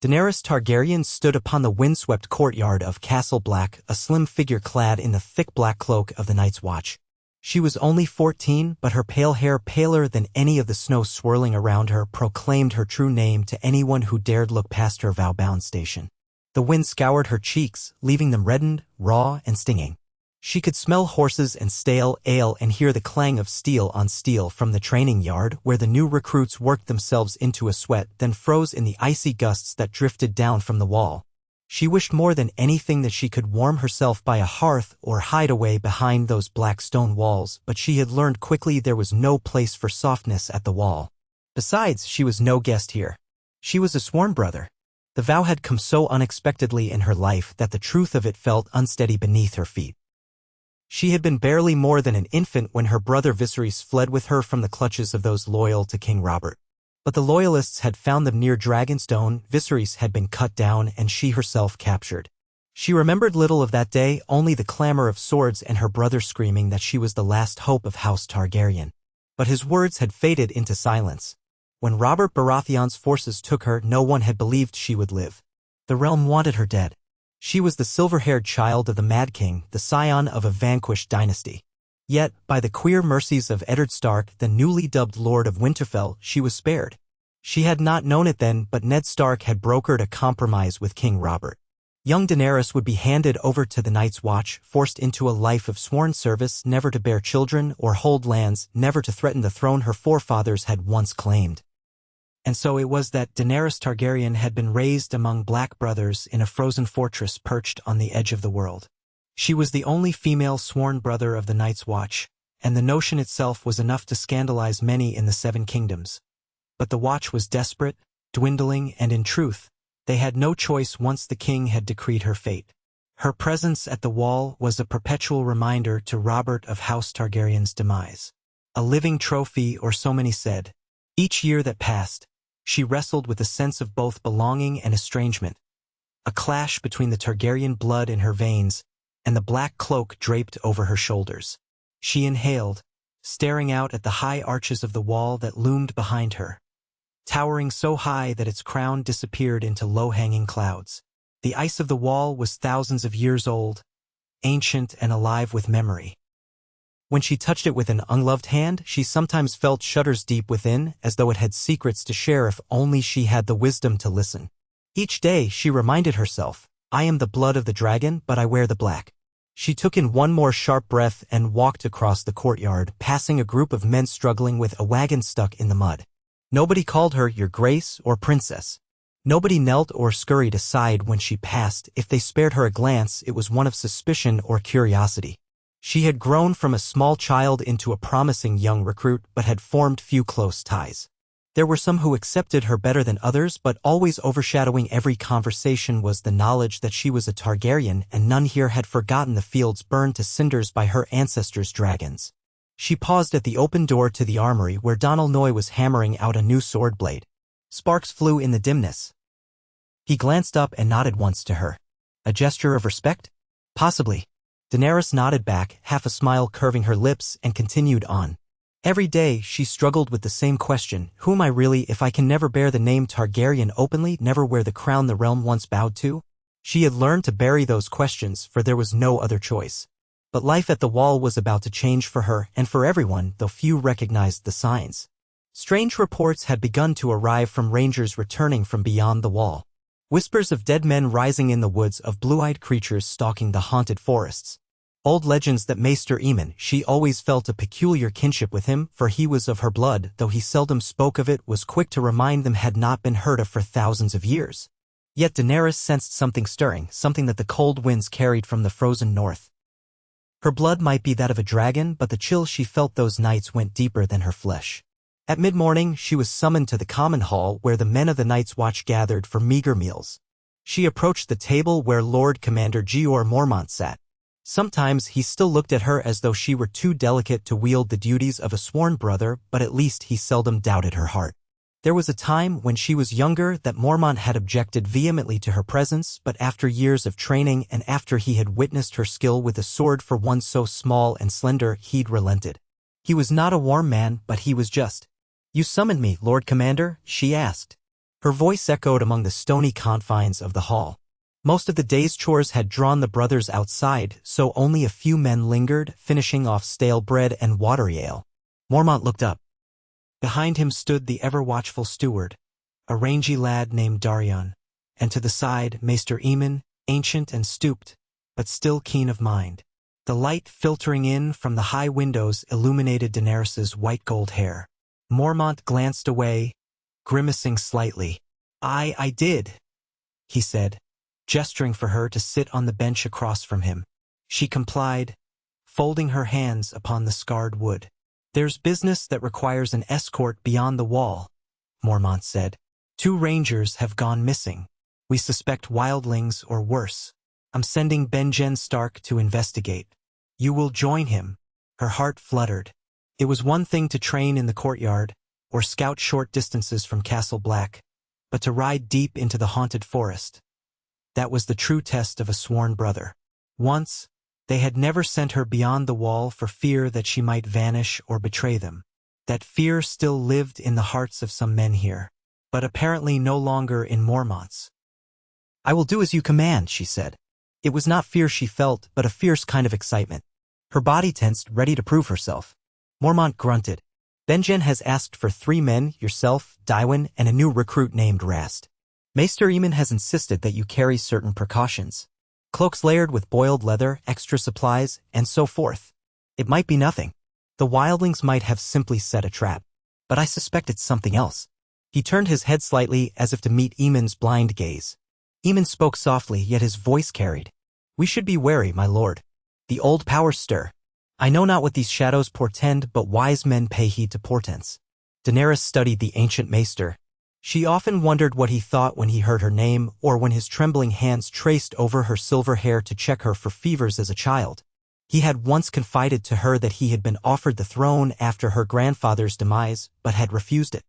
Daenerys Targaryen stood upon the windswept courtyard of Castle Black, a slim figure clad in the thick black cloak of the Night's Watch. She was only 14, but her pale hair, paler than any of the snow swirling around her, proclaimed her true name to anyone who dared look past her vow-bound station. The wind scoured her cheeks, leaving them reddened, raw, and stinging. She could smell horses and stale ale and hear the clang of steel on steel from the training yard where the new recruits worked themselves into a sweat, then froze in the icy gusts that drifted down from the wall. She wished more than anything that she could warm herself by a hearth or hide away behind those black stone walls, but she had learned quickly there was no place for softness at the wall. Besides, she was no guest here. She was a sworn brother. The vow had come so unexpectedly in her life that the truth of it felt unsteady beneath her feet. She had been barely more than an infant when her brother Viserys fled with her from the clutches of those loyal to King Robert. But the loyalists had found them near Dragonstone. Viserys had been cut down and she herself captured. She remembered little of that day, only the clamor of swords and her brother screaming that she was the last hope of House Targaryen. But his words had faded into silence. When Robert Baratheon's forces took her, no one had believed she would live. The realm wanted her dead. She was the silver-haired child of the Mad King, the scion of a vanquished dynasty. Yet, by the queer mercies of Eddard Stark, the newly dubbed Lord of Winterfell, she was spared. She had not known it then, but Ned Stark had brokered a compromise with King Robert. Young Daenerys would be handed over to the Night's Watch, forced into a life of sworn service, never to bear children or hold lands, never to threaten the throne her forefathers had once claimed. And so it was that Daenerys Targaryen had been raised among black brothers in a frozen fortress perched on the edge of the world. She was the only female sworn brother of the Night's Watch, and the notion itself was enough to scandalize many in the Seven Kingdoms. But the Watch was desperate, dwindling, and in truth, they had no choice once the king had decreed her fate. Her presence at the wall was a perpetual reminder to Robert of House Targaryen's demise. A living trophy, or so many said. Each year that passed, she wrestled with a sense of both belonging and estrangement, a clash between the Targaryen blood in her veins and the black cloak draped over her shoulders. She inhaled, staring out at the high arches of the wall that loomed behind her, towering so high that its crown disappeared into low-hanging clouds. The ice of the wall was thousands of years old, ancient and alive with memory. When she touched it with an ungloved hand, she sometimes felt shudders deep within, as though it had secrets to share if only she had the wisdom to listen. Each day, she reminded herself, I am the blood of the dragon, but I wear the black. She took in one more sharp breath and walked across the courtyard, passing a group of men struggling with a wagon stuck in the mud. Nobody called her Your Grace or Princess. Nobody knelt or scurried aside when she passed. If they spared her a glance, it was one of suspicion or curiosity. She had grown from a small child into a promising young recruit, but had formed few close ties. There were some who accepted her better than others, but always overshadowing every conversation was the knowledge that she was a Targaryen, and none here had forgotten the fields burned to cinders by her ancestors' dragons. She paused at the open door to the armory where Donal Noy was hammering out a new sword blade. Sparks flew in the dimness. He glanced up and nodded once to her. A gesture of respect? Possibly. Daenerys nodded back, half a smile curving her lips, and continued on. Every day, she struggled with the same question, who am I really if I can never bear the name Targaryen openly, never wear the crown the realm once bowed to? She had learned to bury those questions, for there was no other choice. But life at the wall was about to change for her, and for everyone, though few recognized the signs. Strange reports had begun to arrive from rangers returning from beyond the wall. Whispers of dead men rising in the woods, of blue-eyed creatures stalking the haunted forests. Old legends that Maester Aemon, she always felt a peculiar kinship with him, for he was of her blood, though he seldom spoke of it, was quick to remind them had not been heard of for thousands of years. Yet Daenerys sensed something stirring, something that the cold winds carried from the frozen north. Her blood might be that of a dragon, but the chill she felt those nights went deeper than her flesh. At mid-morning, she was summoned to the common hall where the men of the Night's Watch gathered for meager meals. She approached the table where Lord Commander Jeor Mormont sat. Sometimes he still looked at her as though she were too delicate to wield the duties of a sworn brother, but at least he seldom doubted her heart. There was a time when she was younger that Mormont had objected vehemently to her presence, but after years of training and after he had witnessed her skill with a sword for one so small and slender, he'd relented. He was not a warm man, but he was just. You summoned me, Lord Commander? She asked. Her voice echoed among the stony confines of the hall. Most of the day's chores had drawn the brothers outside, so only a few men lingered, finishing off stale bread and watery ale. Mormont looked up. Behind him stood the ever-watchful steward, a rangy lad named Darion, and to the side Maester Aemon, ancient and stooped, but still keen of mind. The light filtering in from the high windows illuminated Daenerys's white-gold hair. Mormont glanced away, grimacing slightly. I did, he said, gesturing for her to sit on the bench across from him. She complied, folding her hands upon the scarred wood. There's business that requires an escort beyond the wall, Mormont said. 2 rangers have gone missing. We suspect wildlings or worse. I'm sending Benjen Stark to investigate. You will join him. Her heart fluttered. It was one thing to train in the courtyard, or scout short distances from Castle Black, but to ride deep into the haunted forest. That was the true test of a sworn brother. Once, they had never sent her beyond the wall for fear that she might vanish or betray them. That fear still lived in the hearts of some men here, but apparently no longer in Mormont's. I will do as you command, she said. It was not fear she felt, but a fierce kind of excitement. Her body tensed, ready to prove herself. Mormont grunted. Benjen has asked for 3 men, yourself, Dywyn, and a new recruit named Rast. Maester Aemon has insisted that you carry certain precautions. Cloaks layered with boiled leather, extra supplies, and so forth. It might be nothing. The wildlings might have simply set a trap. But I suspect it's something else. He turned his head slightly as if to meet Aemon's blind gaze. Aemon spoke softly, yet his voice carried. We should be wary, my lord. The old powers stir. I know not what these shadows portend, but wise men pay heed to portents. Daenerys studied the ancient maester. She often wondered what he thought when he heard her name, or when his trembling hands traced over her silver hair to check her for fevers as a child. He had once confided to her that he had been offered the throne after her grandfather's demise, but had refused it.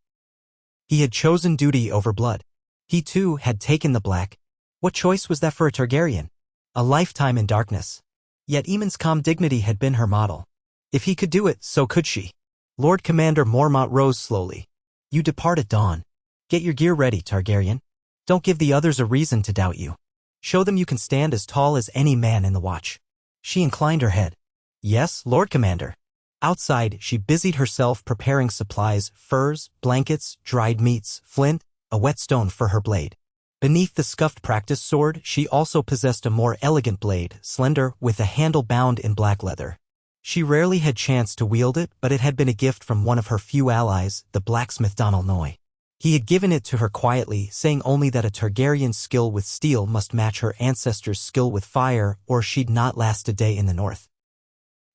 He had chosen duty over blood. He too had taken the black. What choice was that for a Targaryen? A lifetime in darkness. Yet Aemon's calm dignity had been her model. If he could do it, so could she. Lord Commander Mormont rose slowly. You depart at dawn. Get your gear ready, Targaryen. Don't give the others a reason to doubt you. Show them you can stand as tall as any man in the watch. She inclined her head. Yes, Lord Commander. Outside, she busied herself preparing supplies, furs, blankets, dried meats, flint, a whetstone for her blade. Beneath the scuffed practice sword, she also possessed a more elegant blade, slender, with a handle bound in black leather. She rarely had chanced to wield it, but it had been a gift from one of her few allies, the blacksmith Donal Noy. He had given it to her quietly, saying only that a Targaryen's skill with steel must match her ancestors' skill with fire, or she'd not last a day in the north.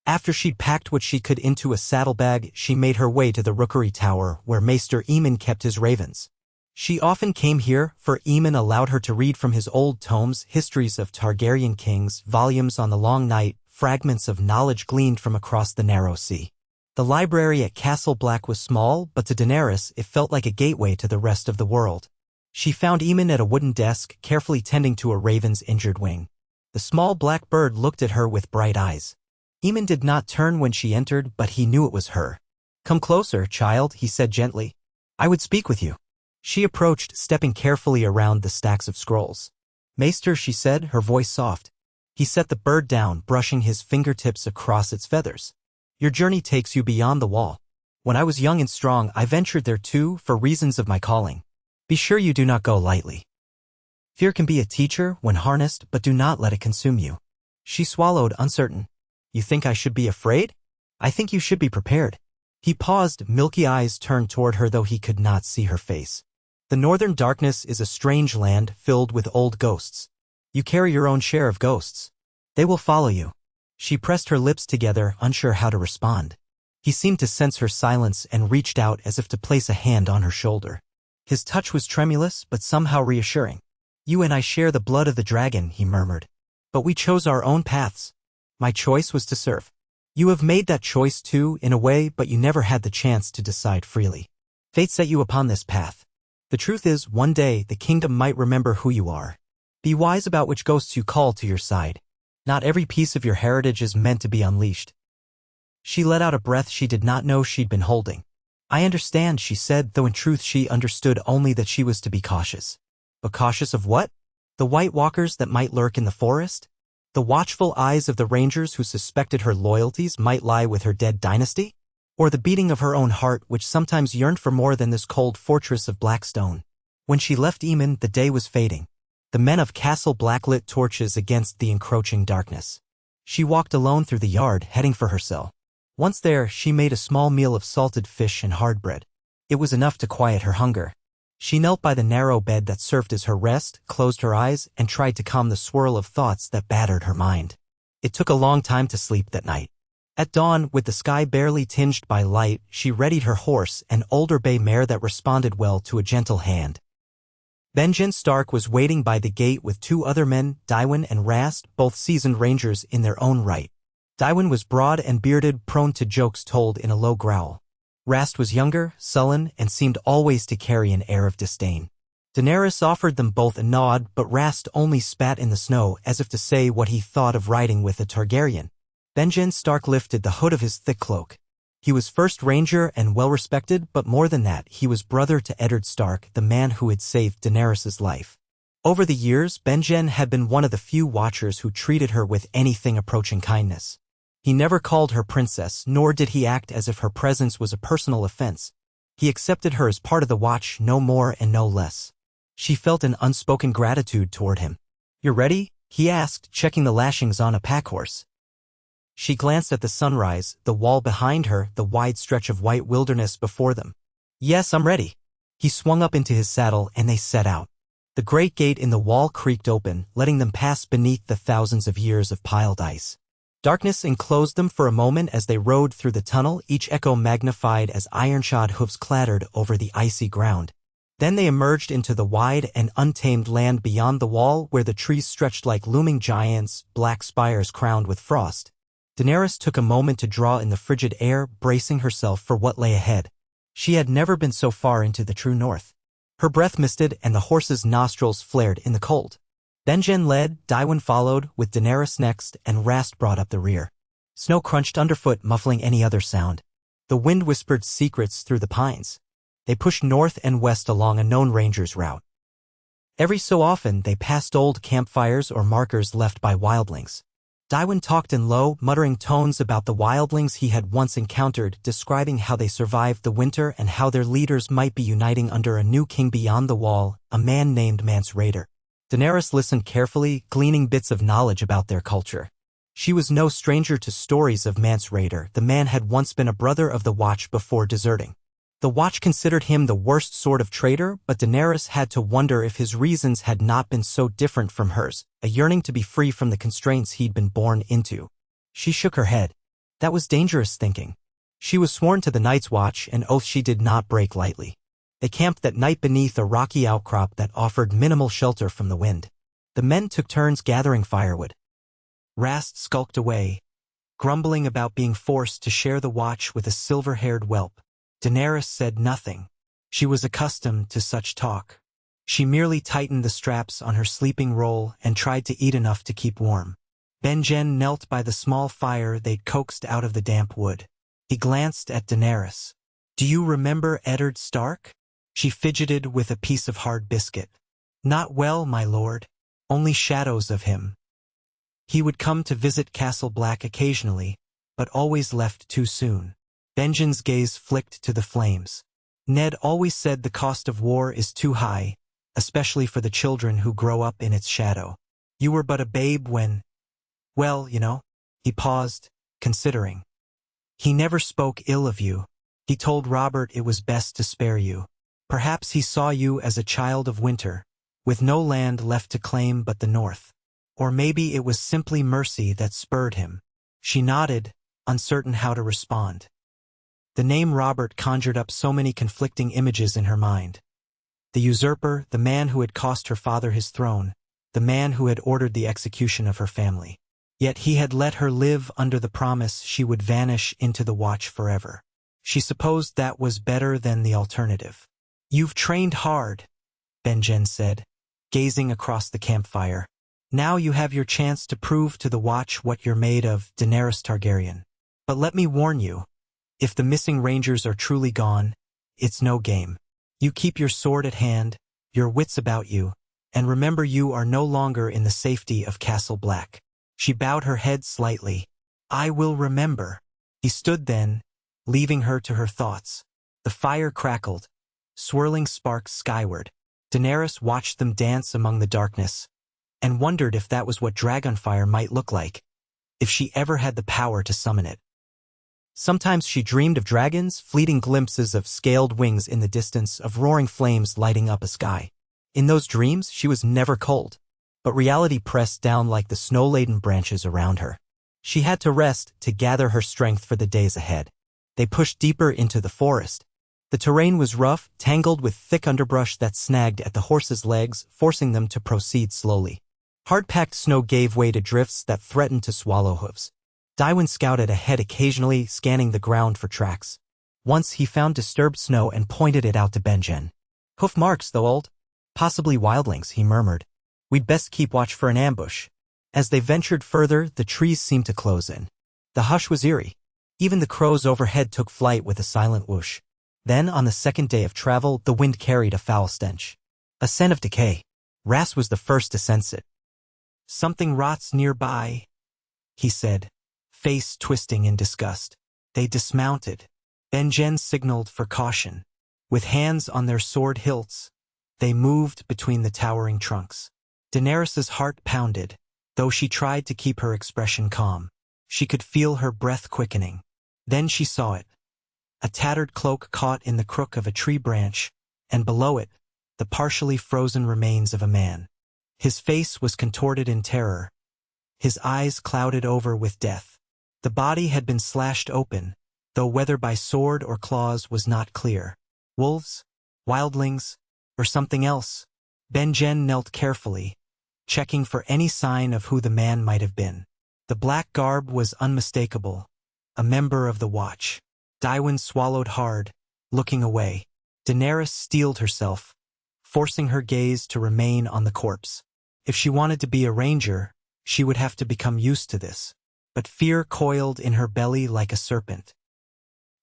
After she'd packed what she could into a saddlebag, she made her way to the Rookery Tower, where Maester Aemon kept his ravens. She often came here, for Aemon allowed her to read from his old tomes, histories of Targaryen kings, volumes on the long night, fragments of knowledge gleaned from across the narrow sea. The library at Castle Black was small, but to Daenerys it felt like a gateway to the rest of the world. She found Aemon at a wooden desk, carefully tending to a raven's injured wing. The small black bird looked at her with bright eyes. Aemon did not turn when she entered, but he knew it was her. Come closer, child, he said gently. I would speak with you. She approached, stepping carefully around the stacks of scrolls. Maester, she said, her voice soft. He set the bird down, brushing his fingertips across its feathers. Your journey takes you beyond the wall. When I was young and strong, I ventured there too, for reasons of my calling. Be sure you do not go lightly. Fear can be a teacher when harnessed, but do not let it consume you. She swallowed, uncertain. You think I should be afraid? I think you should be prepared. He paused, milky eyes turned toward her though he could not see her face. The northern darkness is a strange land filled with old ghosts. You carry your own share of ghosts. They will follow you. She pressed her lips together, unsure how to respond. He seemed to sense her silence and reached out as if to place a hand on her shoulder. His touch was tremulous, but somehow reassuring. You and I share the blood of the dragon, he murmured. But we chose our own paths. My choice was to serve. You have made that choice too, in a way, but you never had the chance to decide freely. Fate set you upon this path. The truth is, one day, the kingdom might remember who you are. Be wise about which ghosts you call to your side. Not every piece of your heritage is meant to be unleashed. She let out a breath she did not know she'd been holding. I understand, she said, though in truth she understood only that she was to be cautious. But cautious of what? The White Walkers that might lurk in the forest? The watchful eyes of the rangers who suspected her loyalties might lie with her dead dynasty? Or the beating of her own heart which sometimes yearned for more than this cold fortress of black stone? When she left Eamon, the day was fading. The men of Castle Black lit torches against the encroaching darkness. She walked alone through the yard, heading for her cell. Once there, she made a small meal of salted fish and hard bread. It was enough to quiet her hunger. She knelt by the narrow bed that served as her rest, closed her eyes, and tried to calm the swirl of thoughts that battered her mind. It took a long time to sleep that night. At dawn, with the sky barely tinged by light, she readied her horse, an older bay mare that responded well to a gentle hand. Benjen Stark was waiting by the gate with two other men, Dywyn and Rast, both seasoned rangers in their own right. Dywyn was broad and bearded, prone to jokes told in a low growl. Rast was younger, sullen, and seemed always to carry an air of disdain. Daenerys offered them both a nod, but Rast only spat in the snow as if to say what he thought of riding with a Targaryen. Benjen Stark lifted the hood of his thick cloak. He was first ranger and well-respected, but more than that, he was brother to Eddard Stark, the man who had saved Daenerys' life. Over the years, Benjen had been one of the few watchers who treated her with anything approaching kindness. He never called her princess, nor did he act as if her presence was a personal offense. He accepted her as part of the watch, no more and no less. She felt an unspoken gratitude toward him. "You're ready?" he asked, checking the lashings on a packhorse. She glanced at the sunrise, the wall behind her, the wide stretch of white wilderness before them. "Yes, I'm ready." He swung up into his saddle and they set out. The great gate in the wall creaked open, letting them pass beneath the thousands of years of piled ice. Darkness enclosed them for a moment as they rode through the tunnel, each echo magnified as iron-shod hooves clattered over the icy ground. Then they emerged into the wide and untamed land beyond the wall, where the trees stretched like looming giants, black spires crowned with frost. Daenerys took a moment to draw in the frigid air, bracing herself for what lay ahead. She had never been so far into the true north. Her breath misted and the horse's nostrils flared in the cold. Benjen led, Dywyn followed, with Daenerys next, and Rast brought up the rear. Snow crunched underfoot, muffling any other sound. The wind whispered secrets through the pines. They pushed north and west along a known ranger's route. Every so often, they passed old campfires or markers left by wildlings. Dywyn talked in low, muttering tones about the wildlings he had once encountered, describing how they survived the winter and how their leaders might be uniting under a new king beyond the wall, a man named Mance Rayder. Daenerys listened carefully, gleaning bits of knowledge about their culture. She was no stranger to stories of Mance Rayder. The man had once been a brother of the Watch before deserting. The Watch considered him the worst sort of traitor, but Daenerys had to wonder if his reasons had not been so different from hers, a yearning to be free from the constraints he'd been born into. She shook her head. That was dangerous thinking. She was sworn to the Night's Watch, an oath she did not break lightly. They camped that night beneath a rocky outcrop that offered minimal shelter from the wind. The men took turns gathering firewood. Rast skulked away, grumbling about being forced to share the watch with a silver-haired whelp. Daenerys said nothing. She was accustomed to such talk. She merely tightened the straps on her sleeping roll and tried to eat enough to keep warm. Benjen knelt by the small fire they'd coaxed out of the damp wood. He glanced at Daenerys. "Do you remember Eddard Stark?" She fidgeted with a piece of hard biscuit. "Not well, my lord. Only shadows of him. He would come to visit Castle Black occasionally, but always left too soon." Benjen's gaze flicked to the flames. "Ned always said the cost of war is too high, especially for the children who grow up in its shadow. You were but a babe when... well, you know." He paused, considering. "He never spoke ill of you. He told Robert it was best to spare you. Perhaps he saw you as a child of winter, with no land left to claim but the north. Or maybe it was simply mercy that spurred him." She nodded, uncertain how to respond. The name Robert conjured up so many conflicting images in her mind. The usurper, the man who had cost her father his throne, the man who had ordered the execution of her family. Yet he had let her live under the promise she would vanish into the Watch forever. She supposed that was better than the alternative. "You've trained hard," Benjen said, gazing across the campfire. "Now you have your chance to prove to the Watch what you're made of, Daenerys Targaryen. But let me warn you, if the missing rangers are truly gone, it's no game. You keep your sword at hand, your wits about you, and remember you are no longer in the safety of Castle Black. She bowed her head slightly. I will remember. He stood then, leaving her to her thoughts. The fire crackled, swirling sparks skyward. Daenerys watched them dance among the darkness, and wondered if that was what dragonfire might look like, if she ever had the power to summon it. Sometimes she dreamed of dragons, fleeting glimpses of scaled wings in the distance, of roaring flames lighting up a sky. In those dreams, she was never cold, but reality pressed down like the snow-laden branches around her. She had to rest to gather her strength for the days ahead. They pushed deeper into the forest. The terrain was rough, tangled with thick underbrush that snagged at the horses' legs, forcing them to proceed slowly. Hard-packed snow gave way to drifts that threatened to swallow hooves. Daewon scouted ahead, occasionally scanning the ground for tracks. Once he found disturbed snow and pointed it out to Benjen. Hoof marks, though old. Possibly wildlings, he murmured. We'd best keep watch for an ambush. As they ventured further, the trees seemed to close in. The hush was eerie. Even the crows overhead took flight with a silent whoosh. Then, on the second day of travel, the wind carried a foul stench. A scent of decay. Ras was the first to sense it. Something rots nearby, he said, face twisting in disgust. They dismounted. Benjen signaled for caution. With hands on their sword hilts, they moved between the towering trunks. Daenerys's heart pounded, though she tried to keep her expression calm. She could feel her breath quickening. Then she saw it. A tattered cloak caught in the crook of a tree branch, and below it, the partially frozen remains of a man. His face was contorted in terror, his eyes clouded over with death. The body had been slashed open, though whether by sword or claws was not clear. Wolves? Wildlings? Or something else? Benjen knelt carefully, checking for any sign of who the man might have been. The black garb was unmistakable, a member of the Watch. Daewon swallowed hard, looking away. Daenerys steeled herself, forcing her gaze to remain on the corpse. If she wanted to be a ranger, she would have to become used to this. But fear coiled in her belly like a serpent.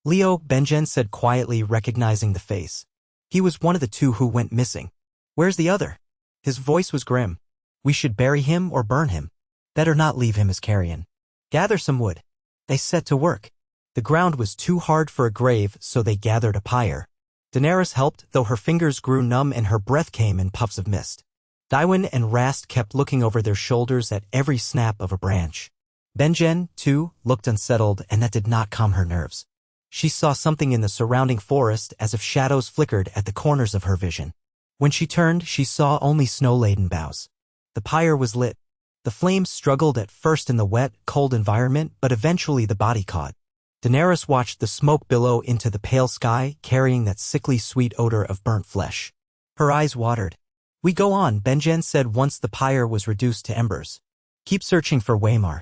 Leo, Benjen said quietly, recognizing the face. He was one of the two who went missing. Where's the other? His voice was grim. We should bury him or burn him. Better not leave him as carrion. Gather some wood. They set to work. The ground was too hard for a grave, so they gathered a pyre. Daenerys helped, though her fingers grew numb and her breath came in puffs of mist. Daewon and Rast kept looking over their shoulders at every snap of a branch. Benjen, too, looked unsettled, and that did not calm her nerves. She saw something in the surrounding forest, as if shadows flickered at the corners of her vision. When she turned, she saw only snow-laden boughs. The pyre was lit. The flames struggled at first in the wet, cold environment, but eventually the body caught. Daenerys watched the smoke billow into the pale sky, carrying that sickly sweet odor of burnt flesh. Her eyes watered. We go on, Benjen said once the pyre was reduced to embers. Keep searching for Waymar.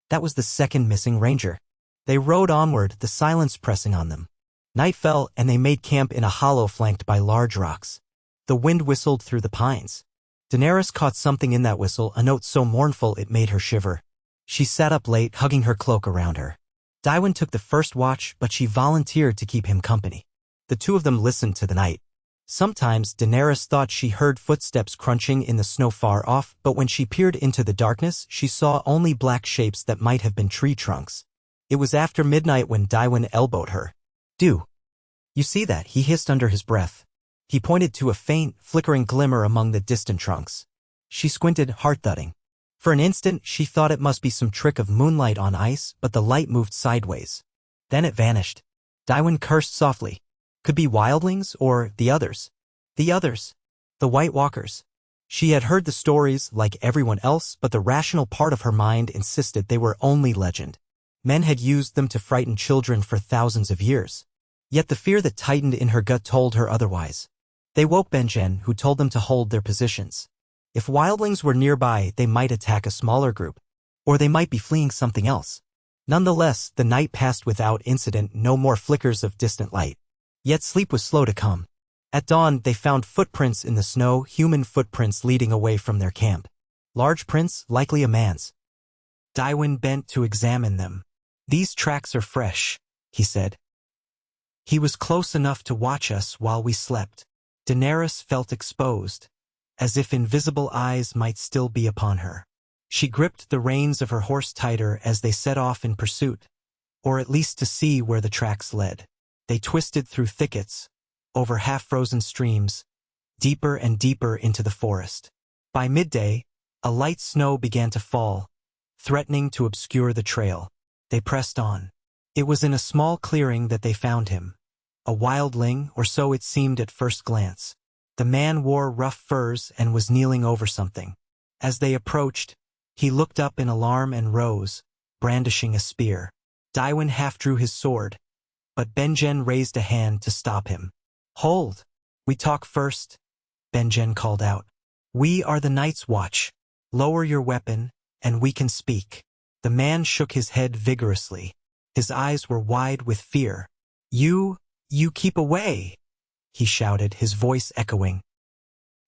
That was the second missing ranger. They rode onward, the silence pressing on them. Night fell, and they made camp in a hollow flanked by large rocks. The wind whistled through the pines. Daenerys caught something in that whistle, a note so mournful it made her shiver. She sat up late, hugging her cloak around her. Daewon took the first watch, but she volunteered to keep him company. The two of them listened to the night. Sometimes Daenerys thought she heard footsteps crunching in the snow far off, but when she peered into the darkness, she saw only black shapes that might have been tree trunks. It was after midnight when Daewon elbowed her. "Do you see that?" he hissed under his breath. He pointed to a faint, flickering glimmer among the distant trunks. She squinted, heart-thudding. For an instant, she thought it must be some trick of moonlight on ice, but the light moved sideways. Then it vanished. Daewon cursed softly. Could be wildlings or the others. The others. The White Walkers. She had heard the stories like everyone else, but the rational part of her mind insisted they were only legend. Men had used them to frighten children for thousands of years. Yet the fear that tightened in her gut told her otherwise. They woke Benjen, who told them to hold their positions. If wildlings were nearby, they might attack a smaller group, or they might be fleeing something else. Nonetheless, the night passed without incident, no more flickers of distant light. Yet sleep was slow to come. At dawn, they found footprints in the snow, human footprints leading away from their camp. Large prints, likely a man's. Daewon bent to examine them. "These tracks are fresh," he said. He was close enough to watch us while we slept. Daenerys felt exposed, as if invisible eyes might still be upon her. She gripped the reins of her horse tighter as they set off in pursuit, or at least to see where the tracks led. They twisted through thickets, over half-frozen streams, deeper and deeper into the forest. By midday, a light snow began to fall, threatening to obscure the trail. They pressed on. It was in a small clearing that they found him. A wildling, or so it seemed at first glance. The man wore rough furs and was kneeling over something. As they approached, he looked up in alarm and rose, brandishing a spear. Daewin half drew his sword, but Benjen raised a hand to stop him. "Hold! We talk first," Benjen called out. "We are the Night's Watch. Lower your weapon, and we can speak." The man shook his head vigorously. His eyes were wide with fear. You keep away," he shouted, his voice echoing.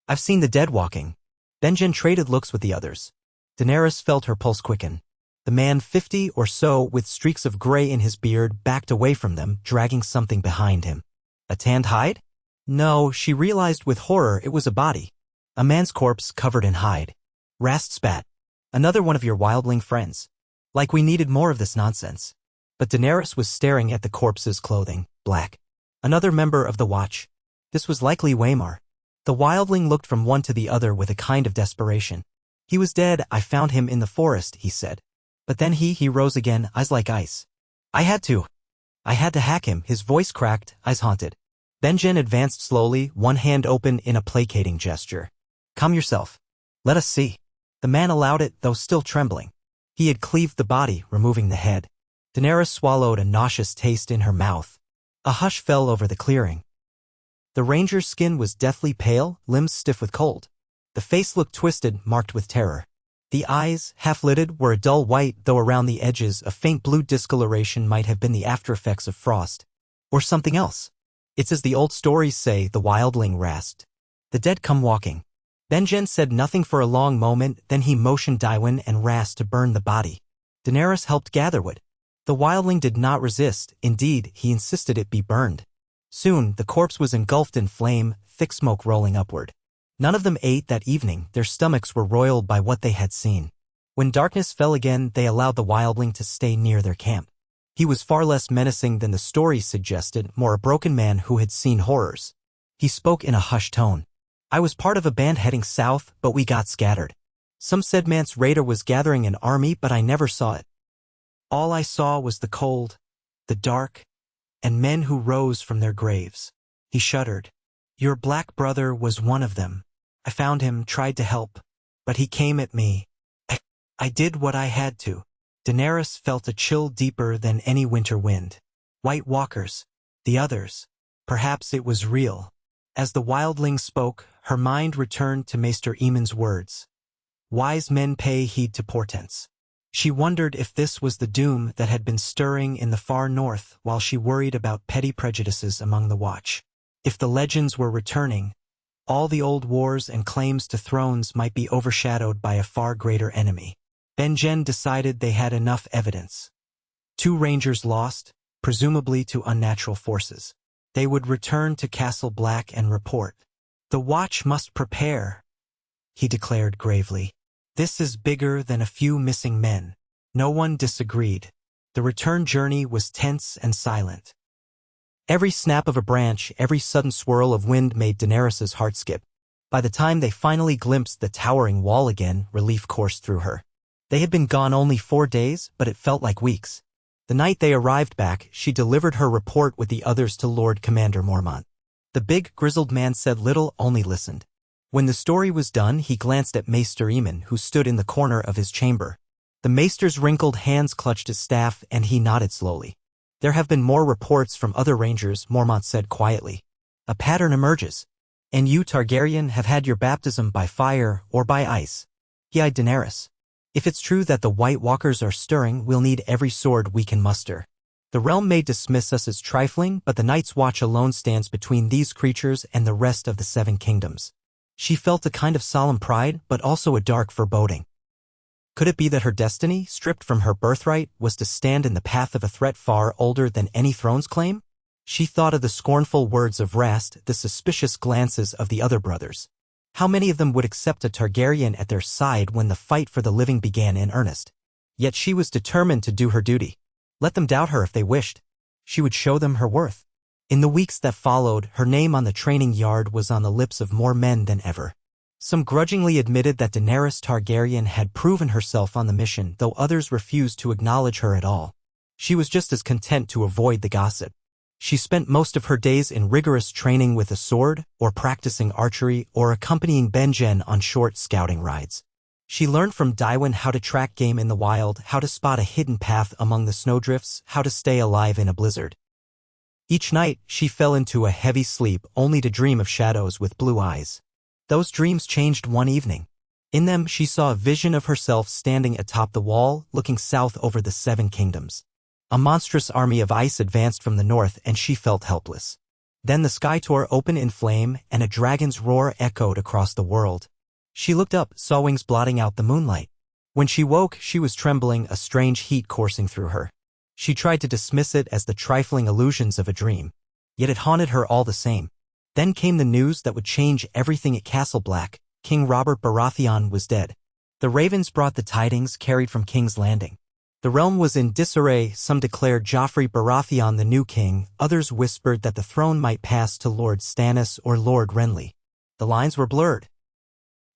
"I've seen the dead walking." Benjen traded looks with the others. Daenerys felt her pulse quicken. The man 50 or so, with streaks of gray in his beard, backed away from them, dragging something behind him. A tanned hide? No, she realized with horror it was a body. A man's corpse covered in hide. Rast spat. "Another one of your wildling friends. Like we needed more of this nonsense." But Daenerys was staring at the corpse's clothing, black. Another member of the Watch. This was likely Waymar. The wildling looked from one to the other with a kind of desperation. "He was dead. I found him in the forest," he said. But then he rose again, eyes like ice. I had to hack him." His voice cracked, eyes haunted. Benjen advanced slowly, one hand open in a placating gesture. "Calm yourself. Let us see." The man allowed it, though still trembling. He had cleaved the body, removing the head. Daenerys swallowed, a nauseous taste in her mouth. A hush fell over the clearing. The ranger's skin was deathly pale, limbs stiff with cold. The face looked twisted, marked with terror. The eyes, half-lidded, were a dull white, though around the edges a faint blue discoloration might have been the aftereffects of frost. Or something else. "It's as the old stories say," the wildling rasped. "The dead come walking." Benjen said nothing for a long moment, then he motioned Daewin and Rast to burn the body. Daenerys helped gather wood. The wildling did not resist, indeed, he insisted it be burned. Soon, the corpse was engulfed in flame, thick smoke rolling upward. None of them ate that evening, their stomachs were roiled by what they had seen. When darkness fell again, they allowed the wildling to stay near their camp. He was far less menacing than the stories suggested, more a broken man who had seen horrors. He spoke in a hushed tone. "I was part of a band heading south, but we got scattered. Some said Mance Rayder was gathering an army, but I never saw it. All I saw was the cold, the dark, and men who rose from their graves." He shuddered. "Your black brother was one of them. I found him, tried to help, but he came at me. I did what I had to." Daenerys felt a chill deeper than any winter wind. White Walkers. The others. Perhaps it was real. As the wildling spoke, her mind returned to Maester Aemon's words. "Wise men pay heed to portents." She wondered if this was the doom that had been stirring in the far north while she worried about petty prejudices among the Watch. If the legends were returning, all the old wars and claims to thrones might be overshadowed by a far greater enemy. Benjen decided they had enough evidence. 2 rangers lost, presumably to unnatural forces. They would return to Castle Black and report. "The Watch must prepare," he declared gravely. "This is bigger than a few missing men." No one disagreed. The return journey was tense and silent. Every snap of a branch, every sudden swirl of wind made Daenerys' heart skip. By the time they finally glimpsed the towering wall again, relief coursed through her. They had been gone only 4 days, but it felt like weeks. The night they arrived back, she delivered her report with the others to Lord Commander Mormont. The big, grizzled man said little, only listened. When the story was done, he glanced at Maester Aemon, who stood in the corner of his chamber. The maester's wrinkled hands clutched his staff, and he nodded slowly. "There have been more reports from other rangers," Mormont said quietly. "A pattern emerges. And you, Targaryen, have had your baptism by fire or by ice." He eyed Daenerys. "If it's true that the White Walkers are stirring, we'll need every sword we can muster. The realm may dismiss us as trifling, but the Night's Watch alone stands between these creatures and the rest of the 7 kingdoms." She felt a kind of solemn pride, but also a dark foreboding. Could it be that her destiny, stripped from her birthright, was to stand in the path of a threat far older than any throne's claim? She thought of the scornful words of Rast, the suspicious glances of the other brothers. How many of them would accept a Targaryen at their side when the fight for the living began in earnest? Yet she was determined to do her duty. Let them doubt her if they wished. She would show them her worth. In the weeks that followed, her name on the training yard was on the lips of more men than ever. Some grudgingly admitted that Daenerys Targaryen had proven herself on the mission, though others refused to acknowledge her at all. She was just as content to avoid the gossip. She spent most of her days in rigorous training with a sword, or practicing archery, or accompanying Benjen on short scouting rides. She learned from Dywin how to track game in the wild, how to spot a hidden path among the snowdrifts, how to stay alive in a blizzard. Each night, she fell into a heavy sleep only to dream of shadows with blue eyes. Those dreams changed one evening. In them, she saw a vision of herself standing atop the wall, looking south over the Seven Kingdoms. A monstrous army of ice advanced from the north, and she felt helpless. Then the sky tore open in flame, and a dragon's roar echoed across the world. She looked up, saw wings blotting out the moonlight. When she woke, she was trembling, a strange heat coursing through her. She tried to dismiss it as the trifling illusions of a dream. Yet it haunted her all the same. Then came the news that would change everything at Castle Black. King Robert Baratheon was dead. The ravens brought the tidings carried from King's Landing. The realm was in disarray. Some declared Joffrey Baratheon the new king, others whispered that the throne might pass to Lord Stannis or Lord Renly. The lines were blurred.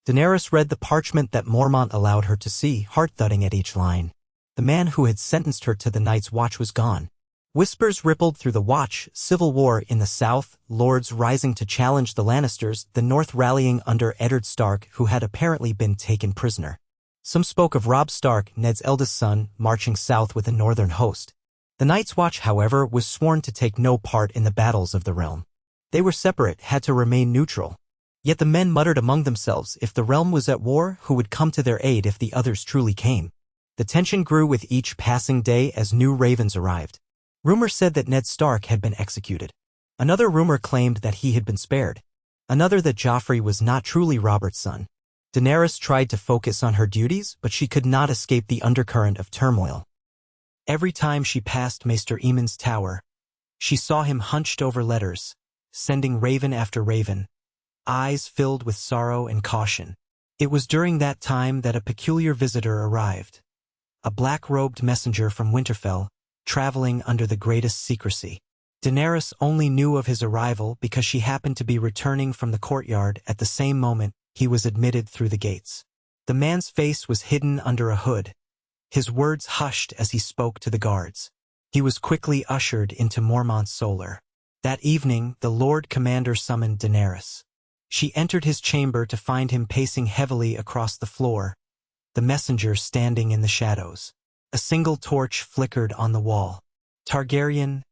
Daenerys read the parchment that Mormont allowed her to see, heart-thudding at each line. The man who had sentenced her to the Night's Watch was gone. Whispers rippled through the Watch, civil war in the south, lords rising to challenge the Lannisters, the north rallying under Eddard Stark, who had apparently been taken prisoner. Some spoke of Robb Stark, Ned's eldest son, marching south with a northern host. The Night's Watch, however, was sworn to take no part in the battles of the realm. They were separate, had to remain neutral. Yet the men muttered among themselves, if the realm was at war, who would come to their aid if the others truly came? The tension grew with each passing day as new ravens arrived. Rumor said that Ned Stark had been executed. Another rumor claimed that he had been spared. Another that Joffrey was not truly Robert's son. Daenerys tried to focus on her duties, but she could not escape the undercurrent of turmoil. Every time she passed Maester Aemon's tower, she saw him hunched over letters, sending raven after raven, eyes filled with sorrow and caution. It was during that time that a peculiar visitor arrived. A black-robed messenger from Winterfell, traveling under the greatest secrecy. Daenerys only knew of his arrival because she happened to be returning from the courtyard at the same moment he was admitted through the gates. The man's face was hidden under a hood. His words hushed as he spoke to the guards. He was quickly ushered into Mormont's solar. That evening, the Lord Commander summoned Daenerys. She entered his chamber to find him pacing heavily across the floor, the messenger standing in the shadows. A single torch flickered on the wall. Targaryen,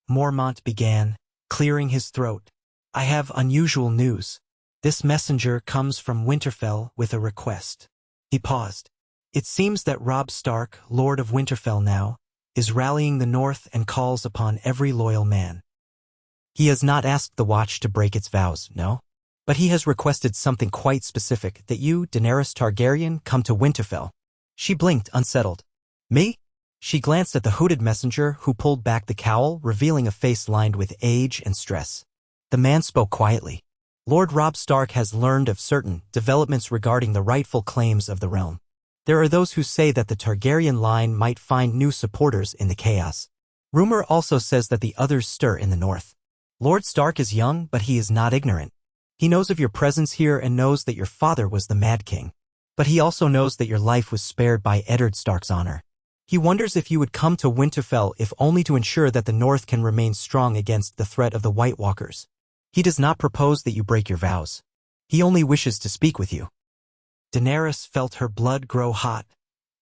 Mormont began, clearing his throat. I have unusual news. This messenger comes from Winterfell with a request. He paused. It seems that Robb Stark, Lord of Winterfell now, is rallying the north and calls upon every loyal man. He has not asked the Watch to break its vows, no? But he has requested something quite specific, that you, Daenerys Targaryen, come to Winterfell. She blinked, unsettled. Me? She glanced at the hooded messenger, who pulled back the cowl, revealing a face lined with age and stress. The man spoke quietly. Lord Robb Stark has learned of certain developments regarding the rightful claims of the realm. There are those who say that the Targaryen line might find new supporters in the chaos. Rumor also says that the others stir in the north. Lord Stark is young, but he is not ignorant. He knows of your presence here and knows that your father was the Mad King. But he also knows that your life was spared by Eddard Stark's honor. He wonders if you would come to Winterfell if only to ensure that the north can remain strong against the threat of the White Walkers. He does not propose that you break your vows. He only wishes to speak with you. Daenerys felt her blood grow hot,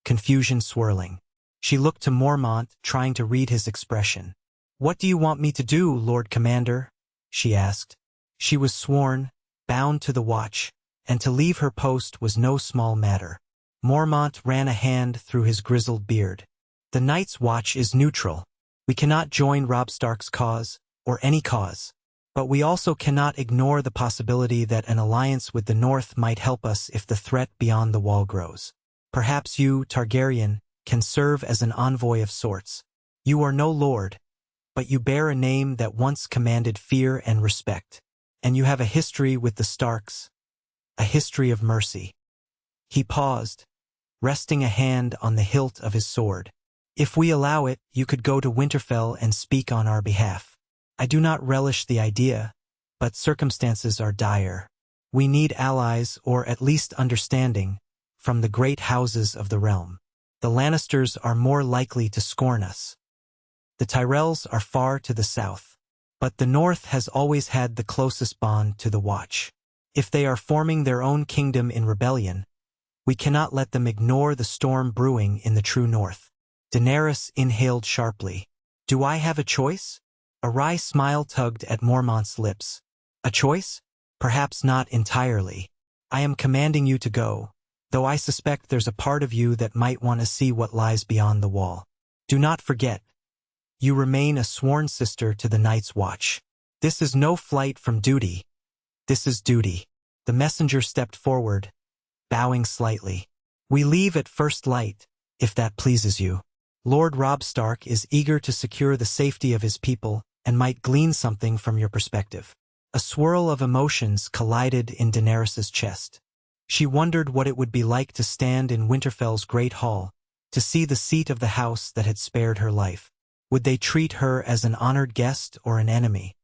confusion swirling. She looked to Mormont, trying to read his expression. What do you want me to do, Lord Commander? She asked. She was sworn, bound to the Watch, and to leave her post was no small matter. Mormont ran a hand through his grizzled beard. The Night's Watch is neutral. We cannot join Robb Stark's cause, or any cause. But we also cannot ignore the possibility that an alliance with the North might help us if the threat beyond the wall grows. Perhaps you, Targaryen, can serve as an envoy of sorts. You are no lord, but you bear a name that once commanded fear and respect. And you have a history with the Starks, a history of mercy." He paused, resting a hand on the hilt of his sword. "If we allow it, you could go to Winterfell and speak on our behalf. I do not relish the idea, but circumstances are dire. We need allies, or at least understanding, from the great houses of the realm. The Lannisters are more likely to scorn us. The Tyrells are far to the south. But the North has always had the closest bond to the Watch. If they are forming their own kingdom in rebellion, we cannot let them ignore the storm brewing in the true North." Daenerys inhaled sharply. "Do I have a choice?" A wry smile tugged at Mormont's lips. "A choice? Perhaps not entirely. I am commanding you to go, though I suspect there's a part of you that might want to see what lies beyond the wall. Do not forget, you remain a sworn sister to the Night's Watch. This is no flight from duty. This is duty." The messenger stepped forward, bowing slightly. "We leave at first light, if that pleases you. Lord Robb Stark is eager to secure the safety of his people and might glean something from your perspective." A swirl of emotions collided in Daenerys's chest. She wondered what it would be like to stand in Winterfell's great hall, to see the seat of the house that had spared her life. Would they treat her as an honored guest or an enemy?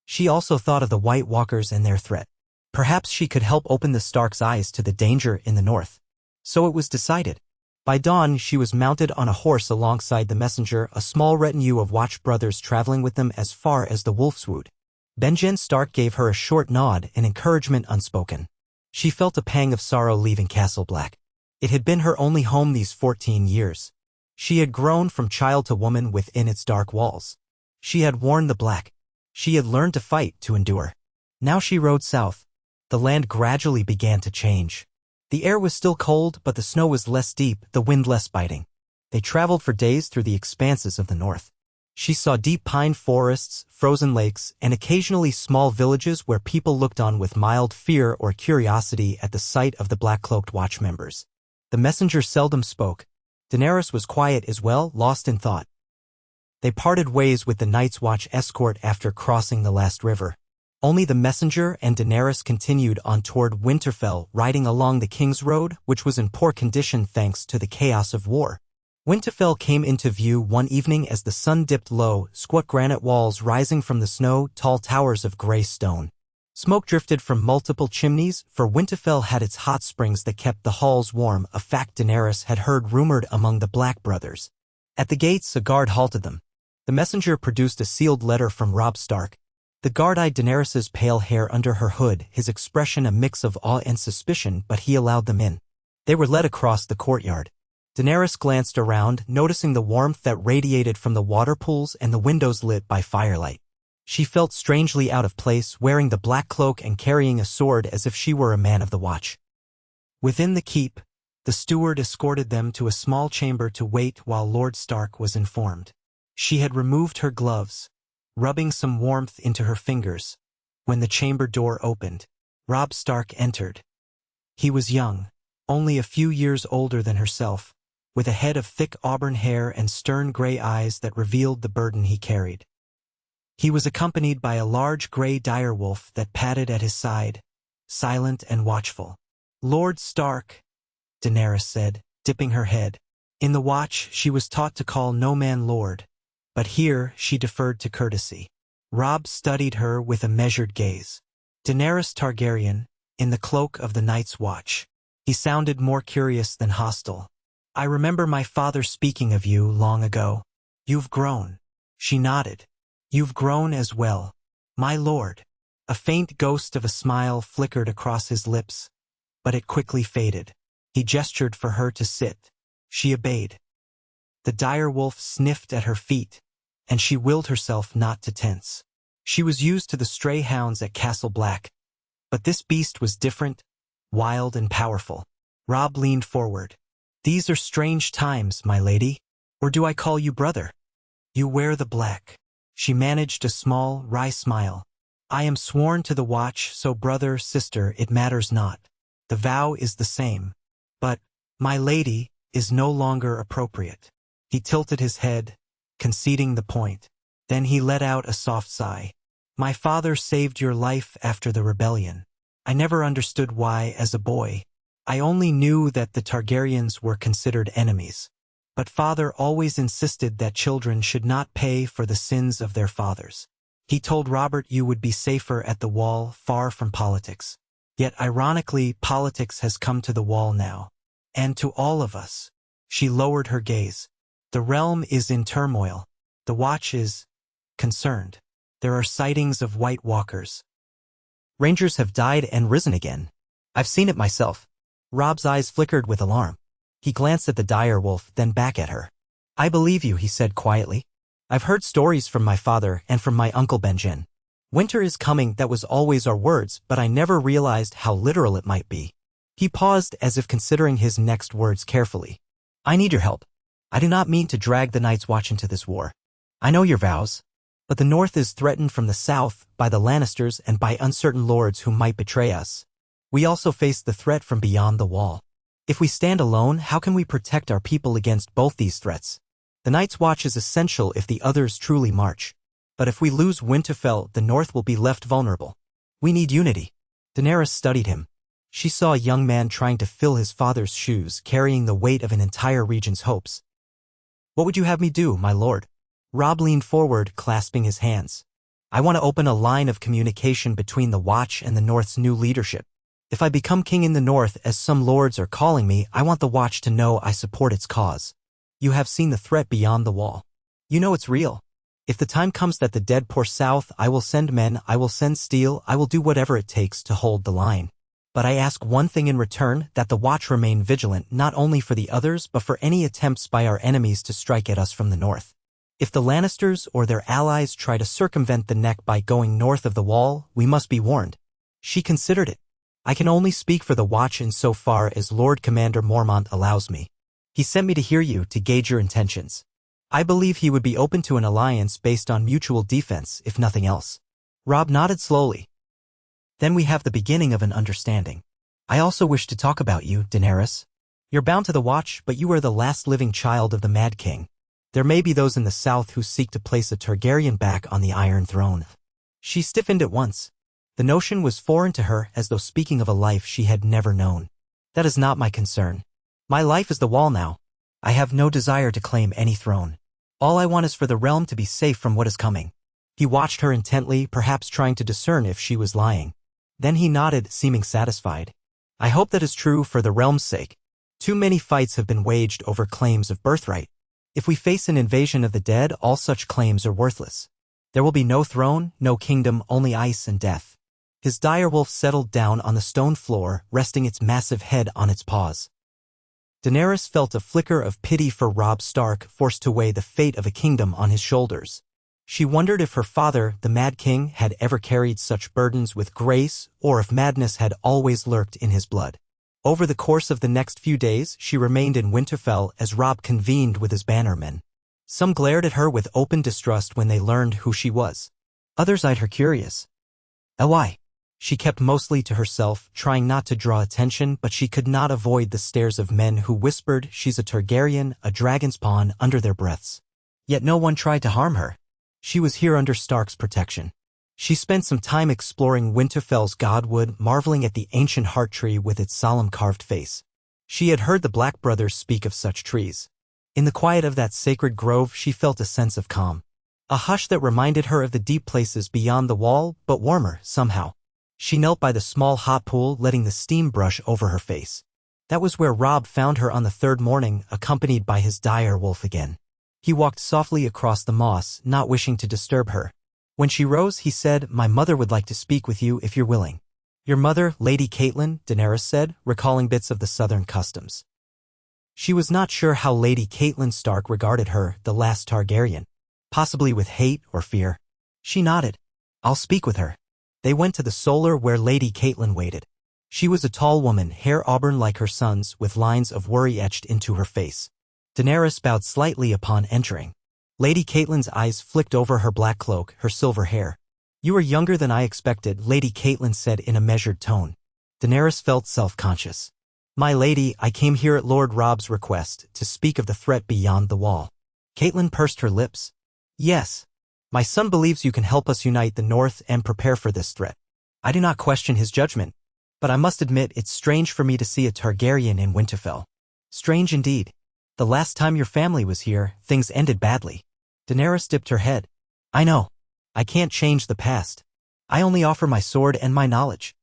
She also thought of the White Walkers and their threat. Perhaps she could help open the Starks' eyes to the danger in the north. So it was decided. By dawn, she was mounted on a horse alongside the messenger, a small retinue of Watch brothers traveling with them as far as the Wolfswood. Benjen Stark gave her a short nod and encouragement unspoken. She felt a pang of sorrow leaving Castle Black. It had been her only home these 14 years. She had grown from child to woman within its dark walls. She had worn the black. She had learned to fight to endure. Now she rode south. The land gradually began to change. The air was still cold, but the snow was less deep, the wind less biting. They traveled for days through the expanses of the north. She saw deep pine forests, frozen lakes, and occasionally small villages where people looked on with mild fear or curiosity at the sight of the black-cloaked Watch members. The messenger seldom spoke. Daenerys was quiet as well, lost in thought. They parted ways with the Night's Watch escort after crossing the last river. Only the messenger and Daenerys continued on toward Winterfell, riding along the King's Road, which was in poor condition thanks to the chaos of war. Winterfell came into view one evening as the sun dipped low, squat granite walls rising from the snow, tall towers of gray stone. Smoke drifted from multiple chimneys, for Winterfell had its hot springs that kept the halls warm, a fact Daenerys had heard rumored among the Black brothers. At the gates, a guard halted them. The messenger produced a sealed letter from Robb Stark. The guard eyed Daenerys's pale hair under her hood, his expression a mix of awe and suspicion, but he allowed them in. They were led across the courtyard. Daenerys glanced around, noticing the warmth that radiated from the water pools and the windows lit by firelight. She felt strangely out of place, wearing the black cloak and carrying a sword as if she were a man of the Watch. Within the keep, the steward escorted them to a small chamber to wait while Lord Stark was informed. She had removed her gloves, rubbing some warmth into her fingers. When the chamber door opened, Robb Stark entered. He was young, only a few years older than herself, with a head of thick auburn hair and stern gray eyes that revealed the burden he carried. He was accompanied by a large gray direwolf that padded at his side, silent and watchful. "Lord Stark," Daenerys said, dipping her head. In the Watch, she was taught to call no man lord, but here she deferred to courtesy. Robb studied her with a measured gaze. "Daenerys Targaryen, in the cloak of the Night's Watch." He sounded more curious than hostile. "I remember my father speaking of you long ago. You've grown." She nodded. "You've grown as well, my lord." A faint ghost of a smile flickered across his lips, but it quickly faded. He gestured for her to sit. She obeyed. The direwolf sniffed at her feet, and she willed herself not to tense. She was used to the stray hounds at Castle Black, but this beast was different, wild and powerful. Robb leaned forward. "These are strange times, my lady. Or do I call you brother? You wear the black." She managed a small, wry smile. "I am sworn to the Watch, so brother, sister, it matters not. The vow is the same. But, my lady, is no longer appropriate." He tilted his head, conceding the point. Then he let out a soft sigh. My father saved your life after the rebellion. I never understood why as a boy. I only knew that the Targaryens were considered enemies. But father always insisted that children should not pay for the sins of their fathers. He told Robert you would be safer at the wall, far from politics. Yet ironically, politics has come to the wall now. And to all of us. She lowered her gaze. The realm is in turmoil. The Watch is concerned. There are sightings of White Walkers. Rangers have died and risen again. I've seen it myself. Rob's eyes flickered with alarm. He glanced at the dire wolf, then back at her. I believe you, he said quietly. I've heard stories from my father and from my uncle Benjen. Winter is coming, that was always our words, but I never realized how literal it might be. He paused as if considering his next words carefully. I need your help. I do not mean to drag the Night's Watch into this war. I know your vows. But the North is threatened from the south, by the Lannisters and by uncertain lords who might betray us. We also face the threat from beyond the wall. If we stand alone, how can we protect our people against both these threats? The Night's Watch is essential if the others truly march. But if we lose Winterfell, the North will be left vulnerable. We need unity. Daenerys studied him. She saw a young man trying to fill his father's shoes, carrying the weight of an entire region's hopes. What would you have me do, my lord? Rob leaned forward, clasping his hands. I want to open a line of communication between the Watch and the North's new leadership. If I become king in the North, as some lords are calling me, I want the Watch to know I support its cause. You have seen the threat beyond the wall. You know it's real. If the time comes that the dead pour south, I will send men, I will send steel, I will do whatever it takes to hold the line. But I ask one thing in return, that the Watch remain vigilant not only for the others but for any attempts by our enemies to strike at us from the north. If the Lannisters or their allies try to circumvent the neck by going north of the wall, we must be warned. She considered it. I can only speak for the Watch insofar as Lord Commander Mormont allows me. He sent me to hear you, to gauge your intentions. I believe he would be open to an alliance based on mutual defense, if nothing else. Rob nodded slowly. Then we have the beginning of an understanding. I also wish to talk about you, Daenerys. You're bound to the Watch, but you are the last living child of the Mad King. There may be those in the south who seek to place a Targaryen back on the Iron Throne. She stiffened at once. The notion was foreign to her, as though speaking of a life she had never known. That is not my concern. My life is the wall now. I have no desire to claim any throne. All I want is for the realm to be safe from what is coming. He watched her intently, perhaps trying to discern if she was lying. Then he nodded, seeming satisfied. I hope that is true for the realm's sake. Too many fights have been waged over claims of birthright. If we face an invasion of the dead, all such claims are worthless. There will be no throne, no kingdom, only ice and death. His direwolf settled down on the stone floor, resting its massive head on its paws. Daenerys felt a flicker of pity for Robb Stark, forced to weigh the fate of a kingdom on his shoulders. She wondered if her father, the Mad King, had ever carried such burdens with grace, or if madness had always lurked in his blood. Over the course of the next few days, she remained in Winterfell as Robb convened with his bannermen. Some glared at her with open distrust when they learned who she was. Others eyed her curious. Why? She kept mostly to herself, trying not to draw attention, but she could not avoid the stares of men who whispered, "She's a Targaryen, a dragon's pawn," under their breaths. Yet no one tried to harm her. She was here under Stark's protection. She spent some time exploring Winterfell's godwood, marveling at the ancient heart tree with its solemn carved face. She had heard the Black Brothers speak of such trees. In the quiet of that sacred grove, she felt a sense of calm. A hush that reminded her of the deep places beyond the wall, but warmer, somehow. She knelt by the small hot pool, letting the steam brush over her face. That was where Robb found her on the third morning, accompanied by his dire wolf again. He walked softly across the moss, not wishing to disturb her. When she rose, he said, "My mother would like to speak with you if you're willing." "Your mother, Lady Catelyn," Daenerys said, recalling bits of the southern customs. She was not sure how Lady Catelyn Stark regarded her, the last Targaryen. Possibly with hate or fear. She nodded. "I'll speak with her." They went to the solar where Lady Catelyn waited. She was a tall woman, hair auburn like her son's, with lines of worry etched into her face. Daenerys bowed slightly upon entering. Lady Catelyn's eyes flicked over her black cloak, her silver hair. "You are younger than I expected," Lady Catelyn said in a measured tone. Daenerys felt self-conscious. "My lady, I came here at Lord Robb's request, to speak of the threat beyond the wall." Catelyn pursed her lips. "Yes. My son believes you can help us unite the North and prepare for this threat. I do not question his judgment, but I must admit it's strange for me to see a Targaryen in Winterfell. Strange indeed. The last time your family was here, things ended badly. Daenerys dipped her head. I know. I can't change the past. I only offer my sword and my knowledge.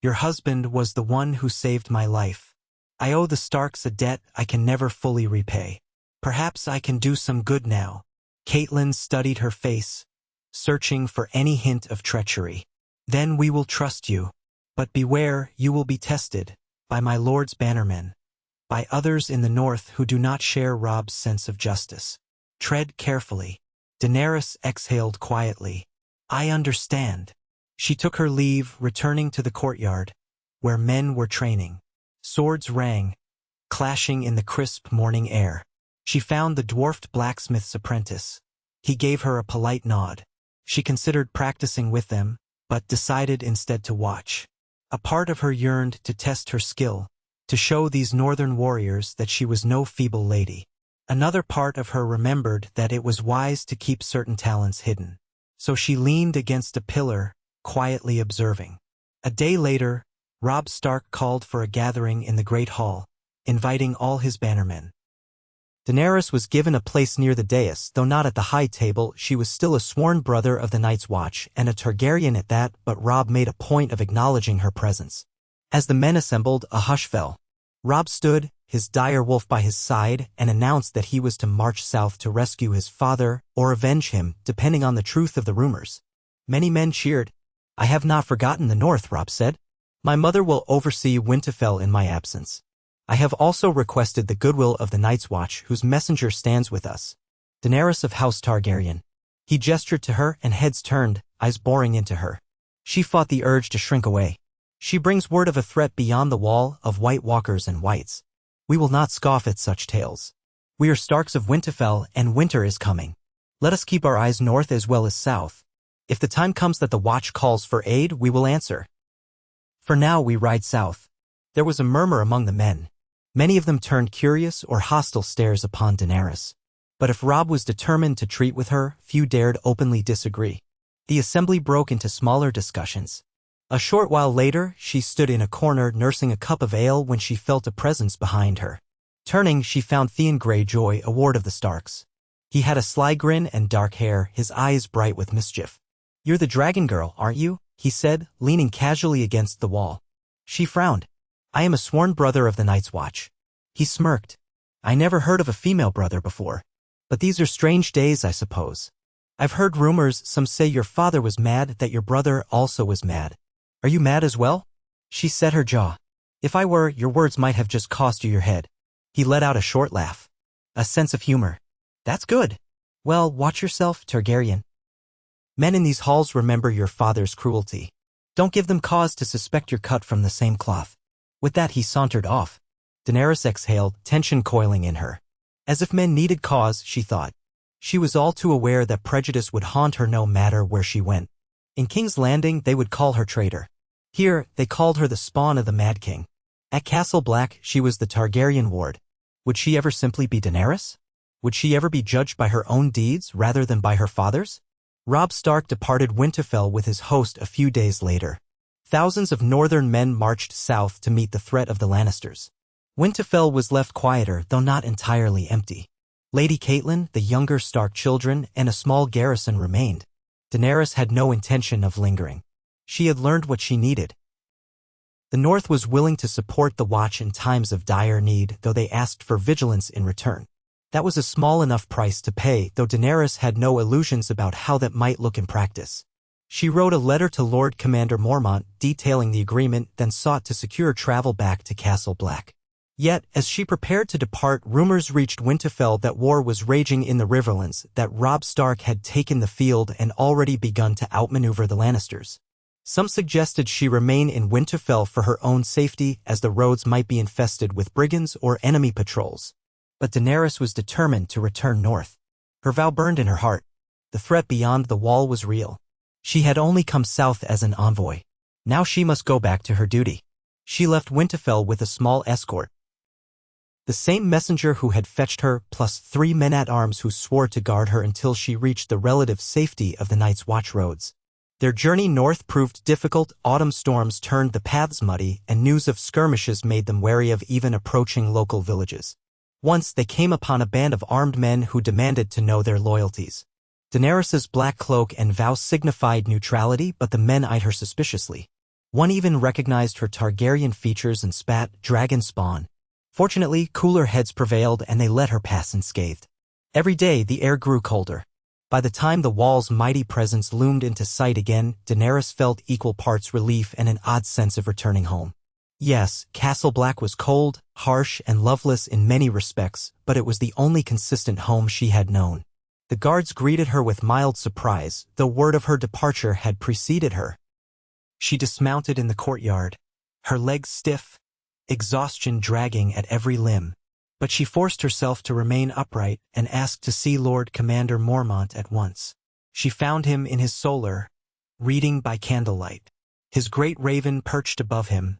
Your husband was the one who saved my life. I owe the Starks a debt I can never fully repay. Perhaps I can do some good now. Catelyn studied her face, searching for any hint of treachery. Then we will trust you. But beware, you will be tested by my lord's bannermen, by others in the north who do not share Robb's sense of justice. Tread carefully. Daenerys exhaled quietly. I understand. She took her leave, returning to the courtyard, where men were training. Swords rang, clashing in the crisp morning air. She found the dwarfed blacksmith's apprentice. He gave her a polite nod. She considered practicing with them, but decided instead to watch. A part of her yearned to test her skill, to show these northern warriors that she was no feeble lady. Another part of her remembered that it was wise to keep certain talents hidden. So she leaned against a pillar, quietly observing. A day later, Robb Stark called for a gathering in the Great Hall, inviting all his bannermen. Daenerys was given a place near the dais, though not at the high table. She was still a sworn brother of the Night's Watch, and a Targaryen at that, but Robb made a point of acknowledging her presence. As the men assembled, a hush fell. Robb stood, his dire wolf by his side, and announced that he was to march south to rescue his father, or avenge him, depending on the truth of the rumors. Many men cheered. I have not forgotten the North, Robb said. My mother will oversee Winterfell in my absence. I have also requested the goodwill of the Night's Watch, whose messenger stands with us. Daenerys of House Targaryen. He gestured to her, and heads turned, eyes boring into her. She fought the urge to shrink away. She brings word of a threat beyond the wall, of White Walkers and Whites. We will not scoff at such tales. We are Starks of Winterfell, and winter is coming. Let us keep our eyes north as well as south. If the time comes that the Watch calls for aid, we will answer. For now we ride south. There was a murmur among the men. Many of them turned curious or hostile stares upon Daenerys. But if Robb was determined to treat with her, few dared openly disagree. The assembly broke into smaller discussions. A short while later, she stood in a corner nursing a cup of ale when she felt a presence behind her. Turning, she found Theon Greyjoy, a ward of the Starks. He had a sly grin and dark hair, his eyes bright with mischief. You're the dragon girl, aren't you? He said, leaning casually against the wall. She frowned. I am a sworn brother of the Night's Watch. He smirked. I never heard of a female brother before. But these are strange days, I suppose. I've heard rumors, some say your father was mad, that your brother also was mad. Are you mad as well? She set her jaw. If I were, your words might have just cost you your head. He let out a short laugh. A sense of humor. That's good. Well, watch yourself, Targaryen. Men in these halls remember your father's cruelty. Don't give them cause to suspect you're cut from the same cloth. With that he sauntered off. Daenerys exhaled, tension coiling in her. As if men needed cause, she thought. She was all too aware that prejudice would haunt her no matter where she went. In King's Landing, they would call her traitor. Here, they called her the spawn of the Mad King. At Castle Black, she was the Targaryen ward. Would she ever simply be Daenerys? Would she ever be judged by her own deeds rather than by her father's? Robb Stark departed Winterfell with his host a few days later. Thousands of northern men marched south to meet the threat of the Lannisters. Winterfell was left quieter, though not entirely empty. Lady Catelyn, the younger Stark children, and a small garrison remained. Daenerys had no intention of lingering. She had learned what she needed. The North was willing to support the Watch in times of dire need, though they asked for vigilance in return. That was a small enough price to pay, though Daenerys had no illusions about how that might look in practice. She wrote a letter to Lord Commander Mormont detailing the agreement, then sought to secure travel back to Castle Black. Yet, as she prepared to depart, rumors reached Winterfell that war was raging in the Riverlands, that Robb Stark had taken the field and already begun to outmaneuver the Lannisters. Some suggested she remain in Winterfell for her own safety, as the roads might be infested with brigands or enemy patrols. But Daenerys was determined to return north. Her vow burned in her heart. The threat beyond the wall was real. She had only come south as an envoy. Now she must go back to her duty. She left Winterfell with a small escort. The same messenger who had fetched her, plus 3 men-at-arms who swore to guard her until she reached the relative safety of the Night's Watch roads. Their journey north proved difficult, autumn storms turned the paths muddy, and news of skirmishes made them wary of even approaching local villages. Once they came upon a band of armed men who demanded to know their loyalties. Daenerys's black cloak and vow signified neutrality, but the men eyed her suspiciously. One even recognized her Targaryen features and spat, "Dragon spawn." Fortunately, cooler heads prevailed and they let her pass unscathed. Every day the air grew colder. By the time the wall's mighty presence loomed into sight again, Daenerys felt equal parts relief and an odd sense of returning home. Yes, Castle Black was cold, harsh, and loveless in many respects, but it was the only consistent home she had known. The guards greeted her with mild surprise, though word of her departure had preceded her. She dismounted in the courtyard, her legs stiff, exhaustion dragging at every limb. But she forced herself to remain upright and asked to see Lord Commander Mormont at once. She found him in his solar, reading by candlelight. His great raven perched above him,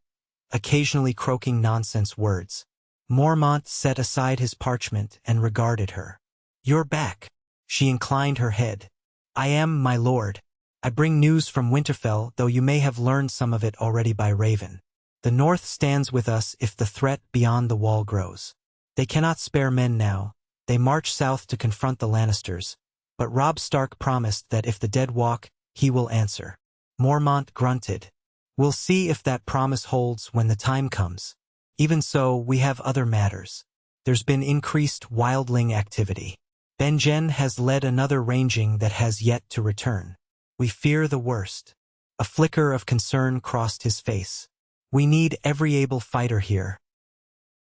occasionally croaking nonsense words. Mormont set aside his parchment and regarded her. "You're back." She inclined her head. "I am, my lord. I bring news from Winterfell, though you may have learned some of it already by Raven. The North stands with us if the threat beyond the wall grows. They cannot spare men now. They march south to confront the Lannisters. But Robb Stark promised that if the dead walk, he will answer." Mormont grunted. "We'll see if that promise holds when the time comes. Even so, we have other matters. There's been increased wildling activity. Benjen has led another ranging that has yet to return. We fear the worst." A flicker of concern crossed his face. "We need every able fighter here."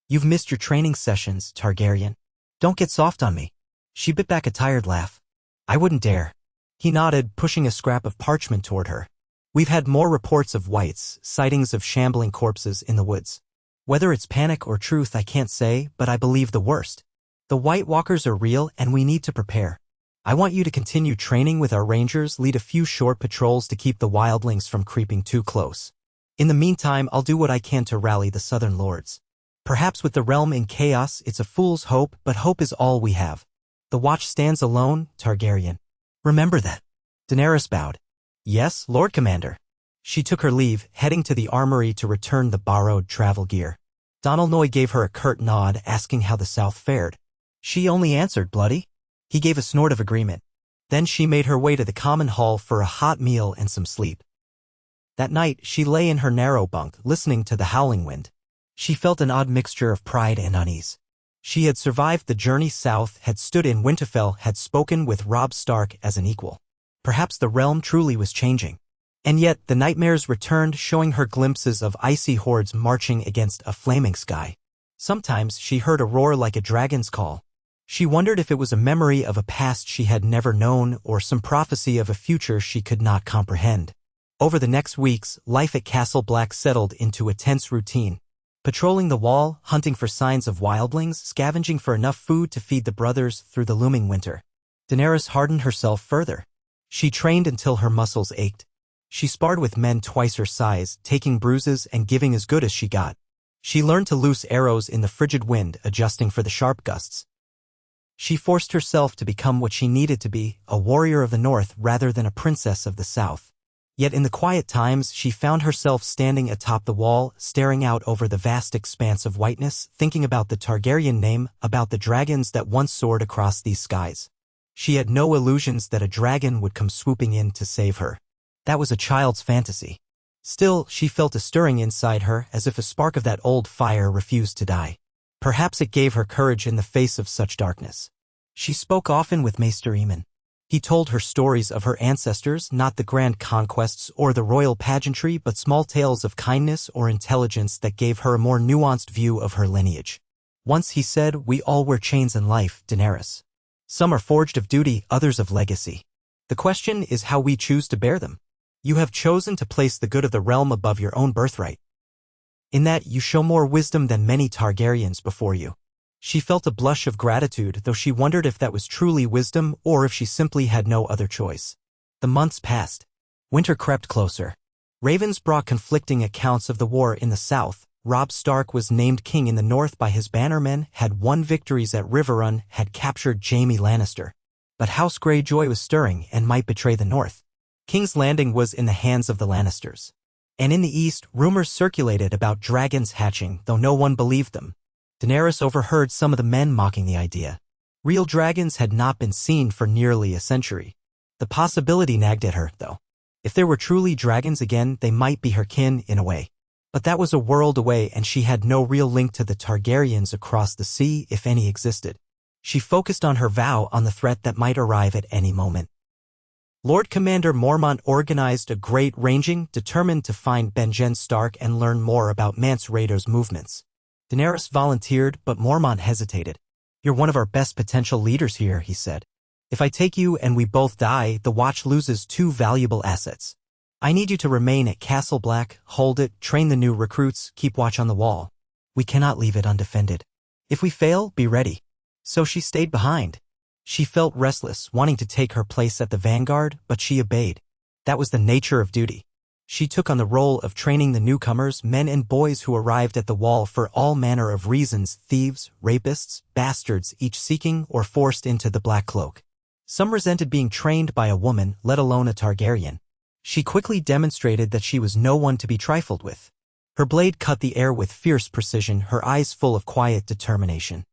"You've missed your training sessions, Targaryen. Don't get soft on me." She bit back a tired laugh. "I wouldn't dare." He nodded, pushing a scrap of parchment toward her. "We've had more reports of whites, sightings of shambling corpses in the woods. Whether it's panic or truth I can't say, but I believe the worst. The White Walkers are real and we need to prepare. I want you to continue training with our rangers, lead a few short patrols to keep the wildlings from creeping too close. In the meantime, I'll do what I can to rally the Southern Lords. Perhaps with the realm in chaos, it's a fool's hope, but hope is all we have. The Watch stands alone, Targaryen. Remember that." Daenerys bowed. "Yes, Lord Commander." She took her leave, heading to the armory to return the borrowed travel gear. Donalnoy gave her a curt nod, asking how the South fared. She only answered, "Bloody." He gave a snort of agreement. Then she made her way to the common hall for a hot meal and some sleep. That night, she lay in her narrow bunk, listening to the howling wind. She felt an odd mixture of pride and unease. She had survived the journey south, had stood in Winterfell, had spoken with Robb Stark as an equal. Perhaps the realm truly was changing. And yet, the nightmares returned, showing her glimpses of icy hordes marching against a flaming sky. Sometimes she heard a roar like a dragon's call. She wondered if it was a memory of a past she had never known or some prophecy of a future she could not comprehend. Over the next weeks, life at Castle Black settled into a tense routine. Patrolling the wall, hunting for signs of wildlings, scavenging for enough food to feed the brothers through the looming winter. Daenerys hardened herself further. She trained until her muscles ached. She sparred with men twice her size, taking bruises and giving as good as she got. She learned to loose arrows in the frigid wind, adjusting for the sharp gusts. She forced herself to become what she needed to be, a warrior of the North rather than a princess of the South. Yet in the quiet times, she found herself standing atop the wall, staring out over the vast expanse of whiteness, thinking about the Targaryen name, about the dragons that once soared across these skies. She had no illusions that a dragon would come swooping in to save her. That was a child's fantasy. Still, she felt a stirring inside her, as if a spark of that old fire refused to die. Perhaps it gave her courage in the face of such darkness. She spoke often with Maester Aemon. He told her stories of her ancestors, not the grand conquests or the royal pageantry, but small tales of kindness or intelligence that gave her a more nuanced view of her lineage. Once he said, "We all wear chains in life, Daenerys. Some are forged of duty, others of legacy. The question is how we choose to bear them. You have chosen to place the good of the realm above your own birthright. In that, you show more wisdom than many Targaryens before you." She felt a blush of gratitude, though she wondered if that was truly wisdom or if she simply had no other choice. The months passed. Winter crept closer. Ravens brought conflicting accounts of the war in the south, Robb Stark was named king in the north by his bannermen, had won victories at River Run, had captured Jaime Lannister. But House Greyjoy was stirring and might betray the north. King's Landing was in the hands of the Lannisters. And in the east, rumors circulated about dragons hatching, though no one believed them. Daenerys overheard some of the men mocking the idea. Real dragons had not been seen for nearly a century. The possibility nagged at her, though. If there were truly dragons again, they might be her kin in a way. But that was a world away, and she had no real link to the Targaryens across the sea, if any existed. She focused on her vow, on the threat that might arrive at any moment. Lord Commander Mormont organized a great ranging, determined to find Benjen Stark and learn more about Mance Rayder's movements. Daenerys volunteered, but Mormont hesitated. "You're one of our best potential leaders here," he said. "If I take you and we both die, the Watch loses 2 valuable assets. I need you to remain at Castle Black, hold it, train the new recruits, keep watch on the wall. We cannot leave it undefended. If we fail, be ready." So she stayed behind. She felt restless, wanting to take her place at the vanguard, but she obeyed. That was the nature of duty. She took on the role of training the newcomers, men and boys who arrived at the wall for all manner of reasons, thieves, rapists, bastards, each seeking or forced into the Black Cloak. Some resented being trained by a woman, let alone a Targaryen. She quickly demonstrated that she was no one to be trifled with. Her blade cut the air with fierce precision, her eyes full of quiet determination.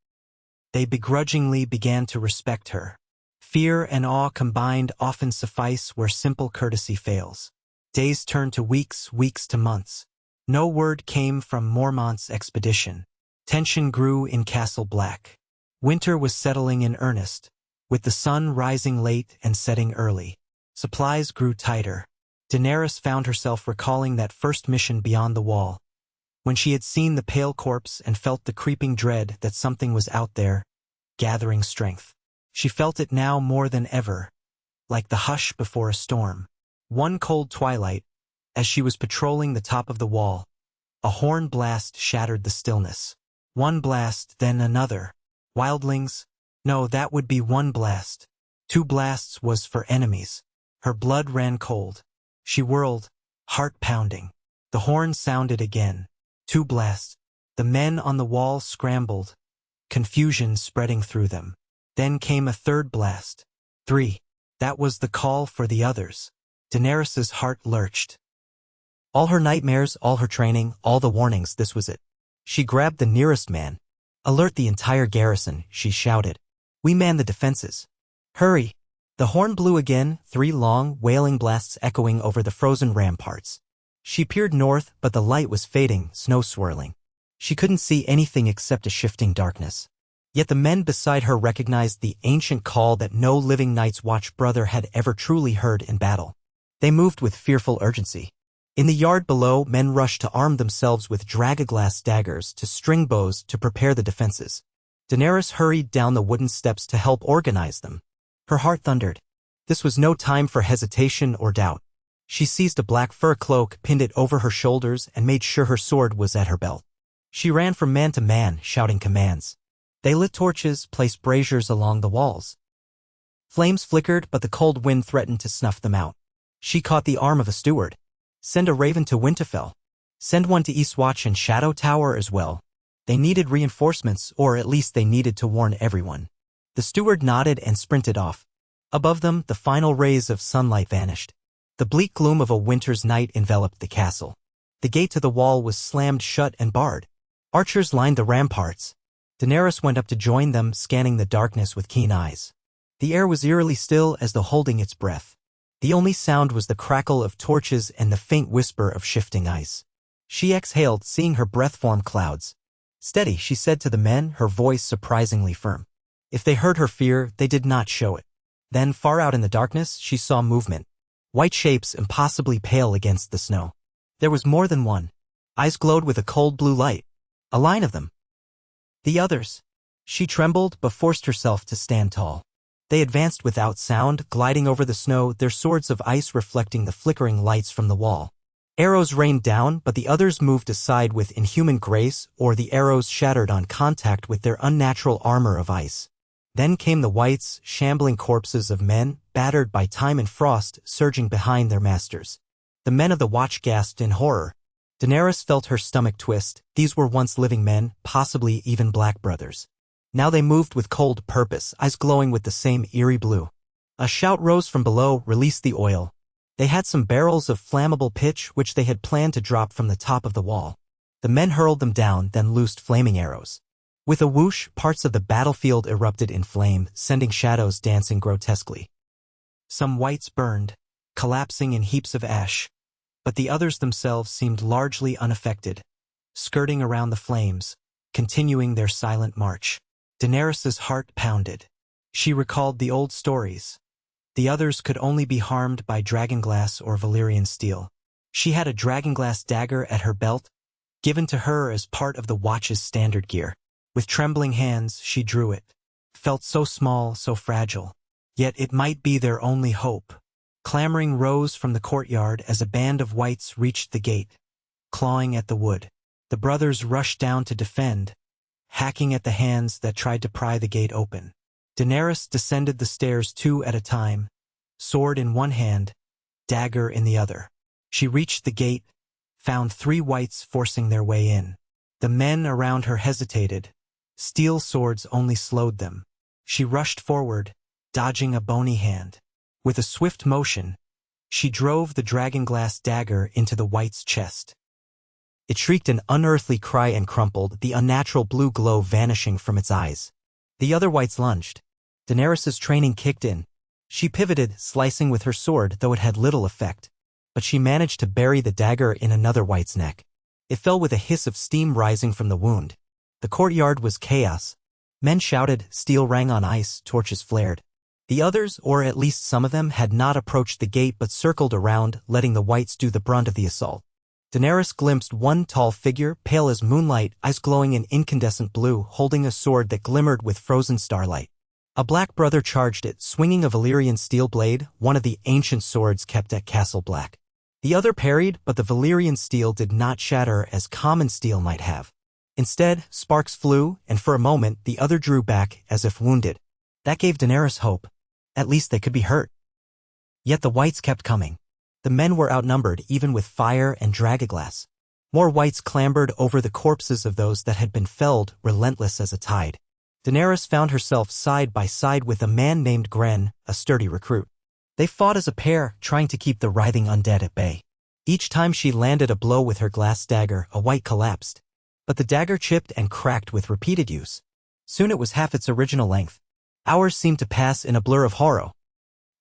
They begrudgingly began to respect her. Fear and awe combined often suffice where simple courtesy fails. Days turned to weeks, weeks to months. No word came from Mormont's expedition. Tension grew in Castle Black. Winter was settling in earnest, with the sun rising late and setting early. Supplies grew tighter. Daenerys found herself recalling that first mission beyond the wall, when she had seen the pale corpse and felt the creeping dread that something was out there, gathering strength. She felt it now more than ever, like the hush before a storm. One cold twilight, as she was patrolling the top of the wall, a horn blast shattered the stillness. One blast, then another. Wildlings? No, that would be one blast. 2 blasts was for enemies. Her blood ran cold. She whirled, heart pounding. The horn sounded again. 2 blasts. The men on the wall scrambled, confusion spreading through them. Then came a 3rd blast. 3. That was the call for the others. Daenerys's heart lurched. All her nightmares, all her training, all the warnings, this was it. She grabbed the nearest man. "Alert the entire garrison," she shouted. "We man the defenses. Hurry!" The horn blew again, 3 long, wailing blasts echoing over the frozen ramparts. She peered north, but the light was fading, snow swirling. She couldn't see anything except a shifting darkness. Yet the men beside her recognized the ancient call that no living Night's Watch brother had ever truly heard in battle. They moved with fearful urgency. In the yard below, men rushed to arm themselves with dragoglass daggers, to string bows, to prepare the defenses. Daenerys hurried down the wooden steps to help organize them. Her heart thundered. This was no time for hesitation or doubt. She seized a black fur cloak, pinned it over her shoulders, and made sure her sword was at her belt. She ran from man to man, shouting commands. They lit torches, placed braziers along the walls. Flames flickered, but the cold wind threatened to snuff them out. She caught the arm of a steward. "Send a raven to Winterfell. Send one to Eastwatch and Shadow Tower as well. They needed reinforcements, or at least they needed to warn everyone." The steward nodded and sprinted off. Above them, the final rays of sunlight vanished. The bleak gloom of a winter's night enveloped the castle. The gate to the wall was slammed shut and barred. Archers lined the ramparts. Daenerys went up to join them, scanning the darkness with keen eyes. The air was eerily still as though holding its breath. The only sound was the crackle of torches and the faint whisper of shifting ice. She exhaled, seeing her breath form clouds. "Steady," she said to the men, her voice surprisingly firm. If they heard her fear, they did not show it. Then, far out in the darkness, she saw movement. White shapes impossibly pale against the snow. There was more than one. Eyes glowed with a cold blue light. A line of them. The others. She trembled, but forced herself to stand tall. They advanced without sound, gliding over the snow, their swords of ice reflecting the flickering lights from the wall. Arrows rained down, but the others moved aside with inhuman grace, or the arrows shattered on contact with their unnatural armor of ice. Then came the whites, shambling corpses of men, battered by time and frost, surging behind their masters. The men of the Watch gasped in horror. Daenerys felt her stomach twist. These were once living men, possibly even black brothers. Now they moved with cold purpose, eyes glowing with the same eerie blue. A shout rose from below, "Release the oil." They had some barrels of flammable pitch which they had planned to drop from the top of the wall. The men hurled them down, then loosed flaming arrows. With a whoosh, parts of the battlefield erupted in flame, sending shadows dancing grotesquely. Some whites burned, collapsing in heaps of ash, but the others themselves seemed largely unaffected, skirting around the flames, continuing their silent march. Daenerys's heart pounded. She recalled the old stories. The others could only be harmed by dragonglass or Valyrian steel. She had a dragonglass dagger at her belt, given to her as part of the Watch's standard gear. With trembling hands, she drew it. Felt so small, so fragile. Yet it might be their only hope. Clamoring rose from the courtyard as a band of whites reached the gate, clawing at the wood. The brothers rushed down to defend, hacking at the hands that tried to pry the gate open. Daenerys descended the stairs 2 at a time, sword in one hand, dagger in the other. She reached the gate, found 3 whites forcing their way in. The men around her hesitated. Steel swords only slowed them. She rushed forward, dodging a bony hand. With a swift motion, she drove the dragonglass dagger into the white's chest. It shrieked an unearthly cry and crumpled, the unnatural blue glow vanishing from its eyes. The other whites lunged. Daenerys's training kicked in. She pivoted, slicing with her sword, though it had little effect. But she managed to bury the dagger in another white's neck. It fell with a hiss of steam rising from the wound. The courtyard was chaos. Men shouted, steel rang on ice, torches flared. The others, or at least some of them, had not approached the gate but circled around, letting the whites do the brunt of the assault. Daenerys glimpsed one tall figure, pale as moonlight, eyes glowing in incandescent blue, holding a sword that glimmered with frozen starlight. A black brother charged it, swinging a Valyrian steel blade, one of the ancient swords kept at Castle Black. The other parried, but the Valyrian steel did not shatter as common steel might have. Instead, sparks flew, and for a moment the other drew back, as if wounded. That gave Daenerys hope. At least they could be hurt. Yet the whites kept coming. The men were outnumbered even with fire and dragonglass. More whites clambered over the corpses of those that had been felled, relentless as a tide. Daenerys found herself side by side with a man named Gren, a sturdy recruit. They fought as a pair, trying to keep the writhing undead at bay. Each time she landed a blow with her glass dagger, a white collapsed. But the dagger chipped and cracked with repeated use. Soon it was half its original length. Hours seemed to pass in a blur of horror.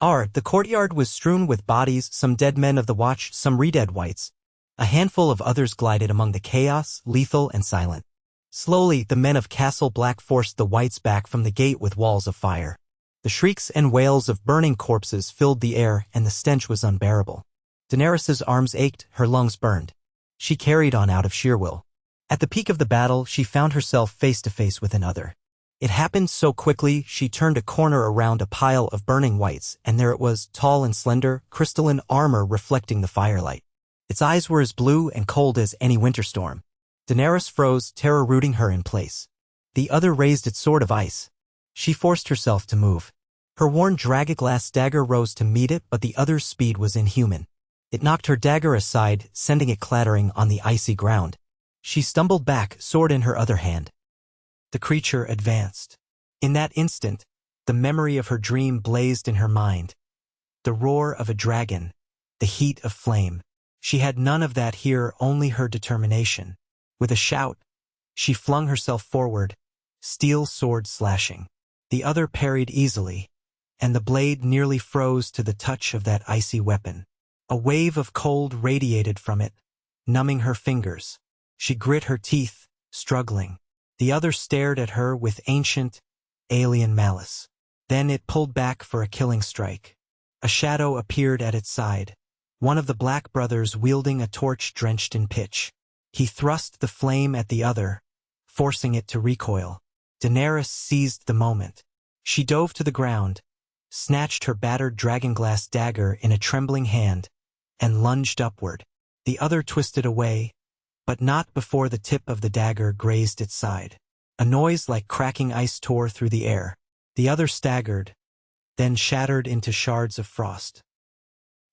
The courtyard was strewn with bodies, some dead men of the Watch, some re-dead whites. A handful of others glided among the chaos, lethal and silent. Slowly, the men of Castle Black forced the whites back from the gate with walls of fire. The shrieks and wails of burning corpses filled the air, and the stench was unbearable. Daenerys's arms ached, her lungs burned. She carried on out of sheer will. At the peak of the battle, she found herself face to face with another. It happened so quickly, she turned a corner around a pile of burning whites, and there it was, tall and slender, crystalline armor reflecting the firelight. Its eyes were as blue and cold as any winter storm. Daenerys froze, terror rooting her in place. The other raised its sword of ice. She forced herself to move. Her worn dragonglass dagger rose to meet it, but the other's speed was inhuman. It knocked her dagger aside, sending it clattering on the icy ground. She stumbled back, sword in her other hand. The creature advanced. In that instant, the memory of her dream blazed in her mind. The roar of a dragon, the heat of flame. She had none of that here, only her determination. With a shout, she flung herself forward, steel sword slashing. The other parried easily, and the blade nearly froze to the touch of that icy weapon. A wave of cold radiated from it, numbing her fingers. She grit her teeth, struggling. The other stared at her with ancient, alien malice. Then it pulled back for a killing strike. A shadow appeared at its side, one of the black brothers wielding a torch drenched in pitch. He thrust the flame at the other, forcing it to recoil. Daenerys seized the moment. She dove to the ground, snatched her battered dragonglass dagger in a trembling hand, and lunged upward. The other twisted away, but not before the tip of the dagger grazed its side. A noise like cracking ice tore through the air. The other staggered, then shattered into shards of frost.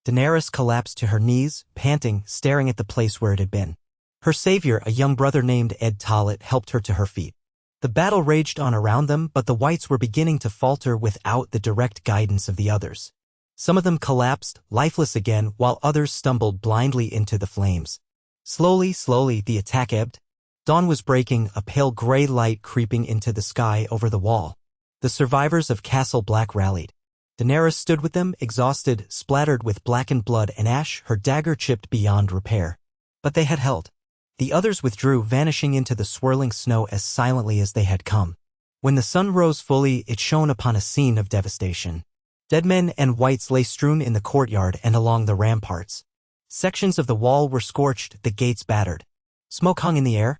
Daenerys collapsed to her knees, panting, staring at the place where it had been. Her savior, a young brother named Ed Tollett, helped her to her feet. The battle raged on around them, but the whites were beginning to falter without the direct guidance of the others. Some of them collapsed, lifeless again, while others stumbled blindly into the flames. Slowly, the attack ebbed. Dawn was breaking, a pale gray light creeping into the sky over the wall. The survivors of Castle Black rallied. Daenerys stood with them, exhausted, splattered with blackened blood and ash, her dagger chipped beyond repair. But they had held. The others withdrew, vanishing into the swirling snow as silently as they had come. When the sun rose fully, it shone upon a scene of devastation. Dead men and whites lay strewn in the courtyard and along the ramparts. Sections of the wall were scorched, the gates battered. Smoke hung in the air.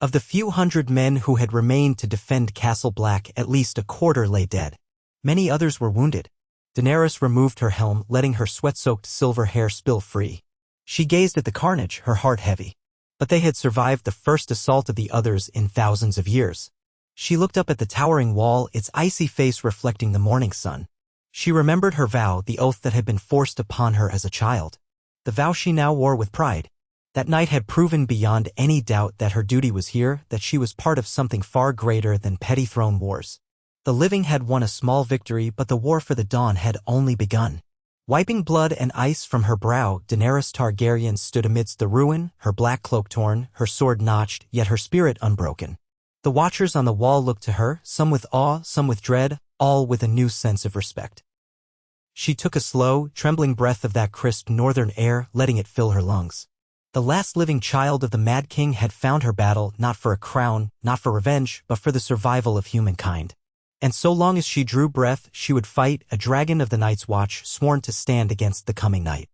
Of the few hundred men who had remained to defend Castle Black, at least a quarter lay dead. Many others were wounded. Daenerys removed her helm, letting her sweat-soaked silver hair spill free. She gazed at the carnage, her heart heavy. But they had survived the first assault of the others in thousands of years. She looked up at the towering wall, its icy face reflecting the morning sun. She remembered her vow, the oath that had been forced upon her as a child. The vow she now wore with pride. That night had proven beyond any doubt that her duty was here, that she was part of something far greater than petty throne wars. The living had won a small victory, but the war for the dawn had only begun. Wiping blood and ice from her brow, Daenerys Targaryen stood amidst the ruin, her black cloak torn, her sword notched, yet her spirit unbroken. The watchers on the wall looked to her, some with awe, some with dread, all with a new sense of respect. She took a slow, trembling breath of that crisp northern air, letting it fill her lungs. The last living child of the Mad King had found her battle, not for a crown, not for revenge, but for the survival of humankind. And so long as she drew breath, she would fight, a dragon of the Night's Watch, sworn to stand against the coming night.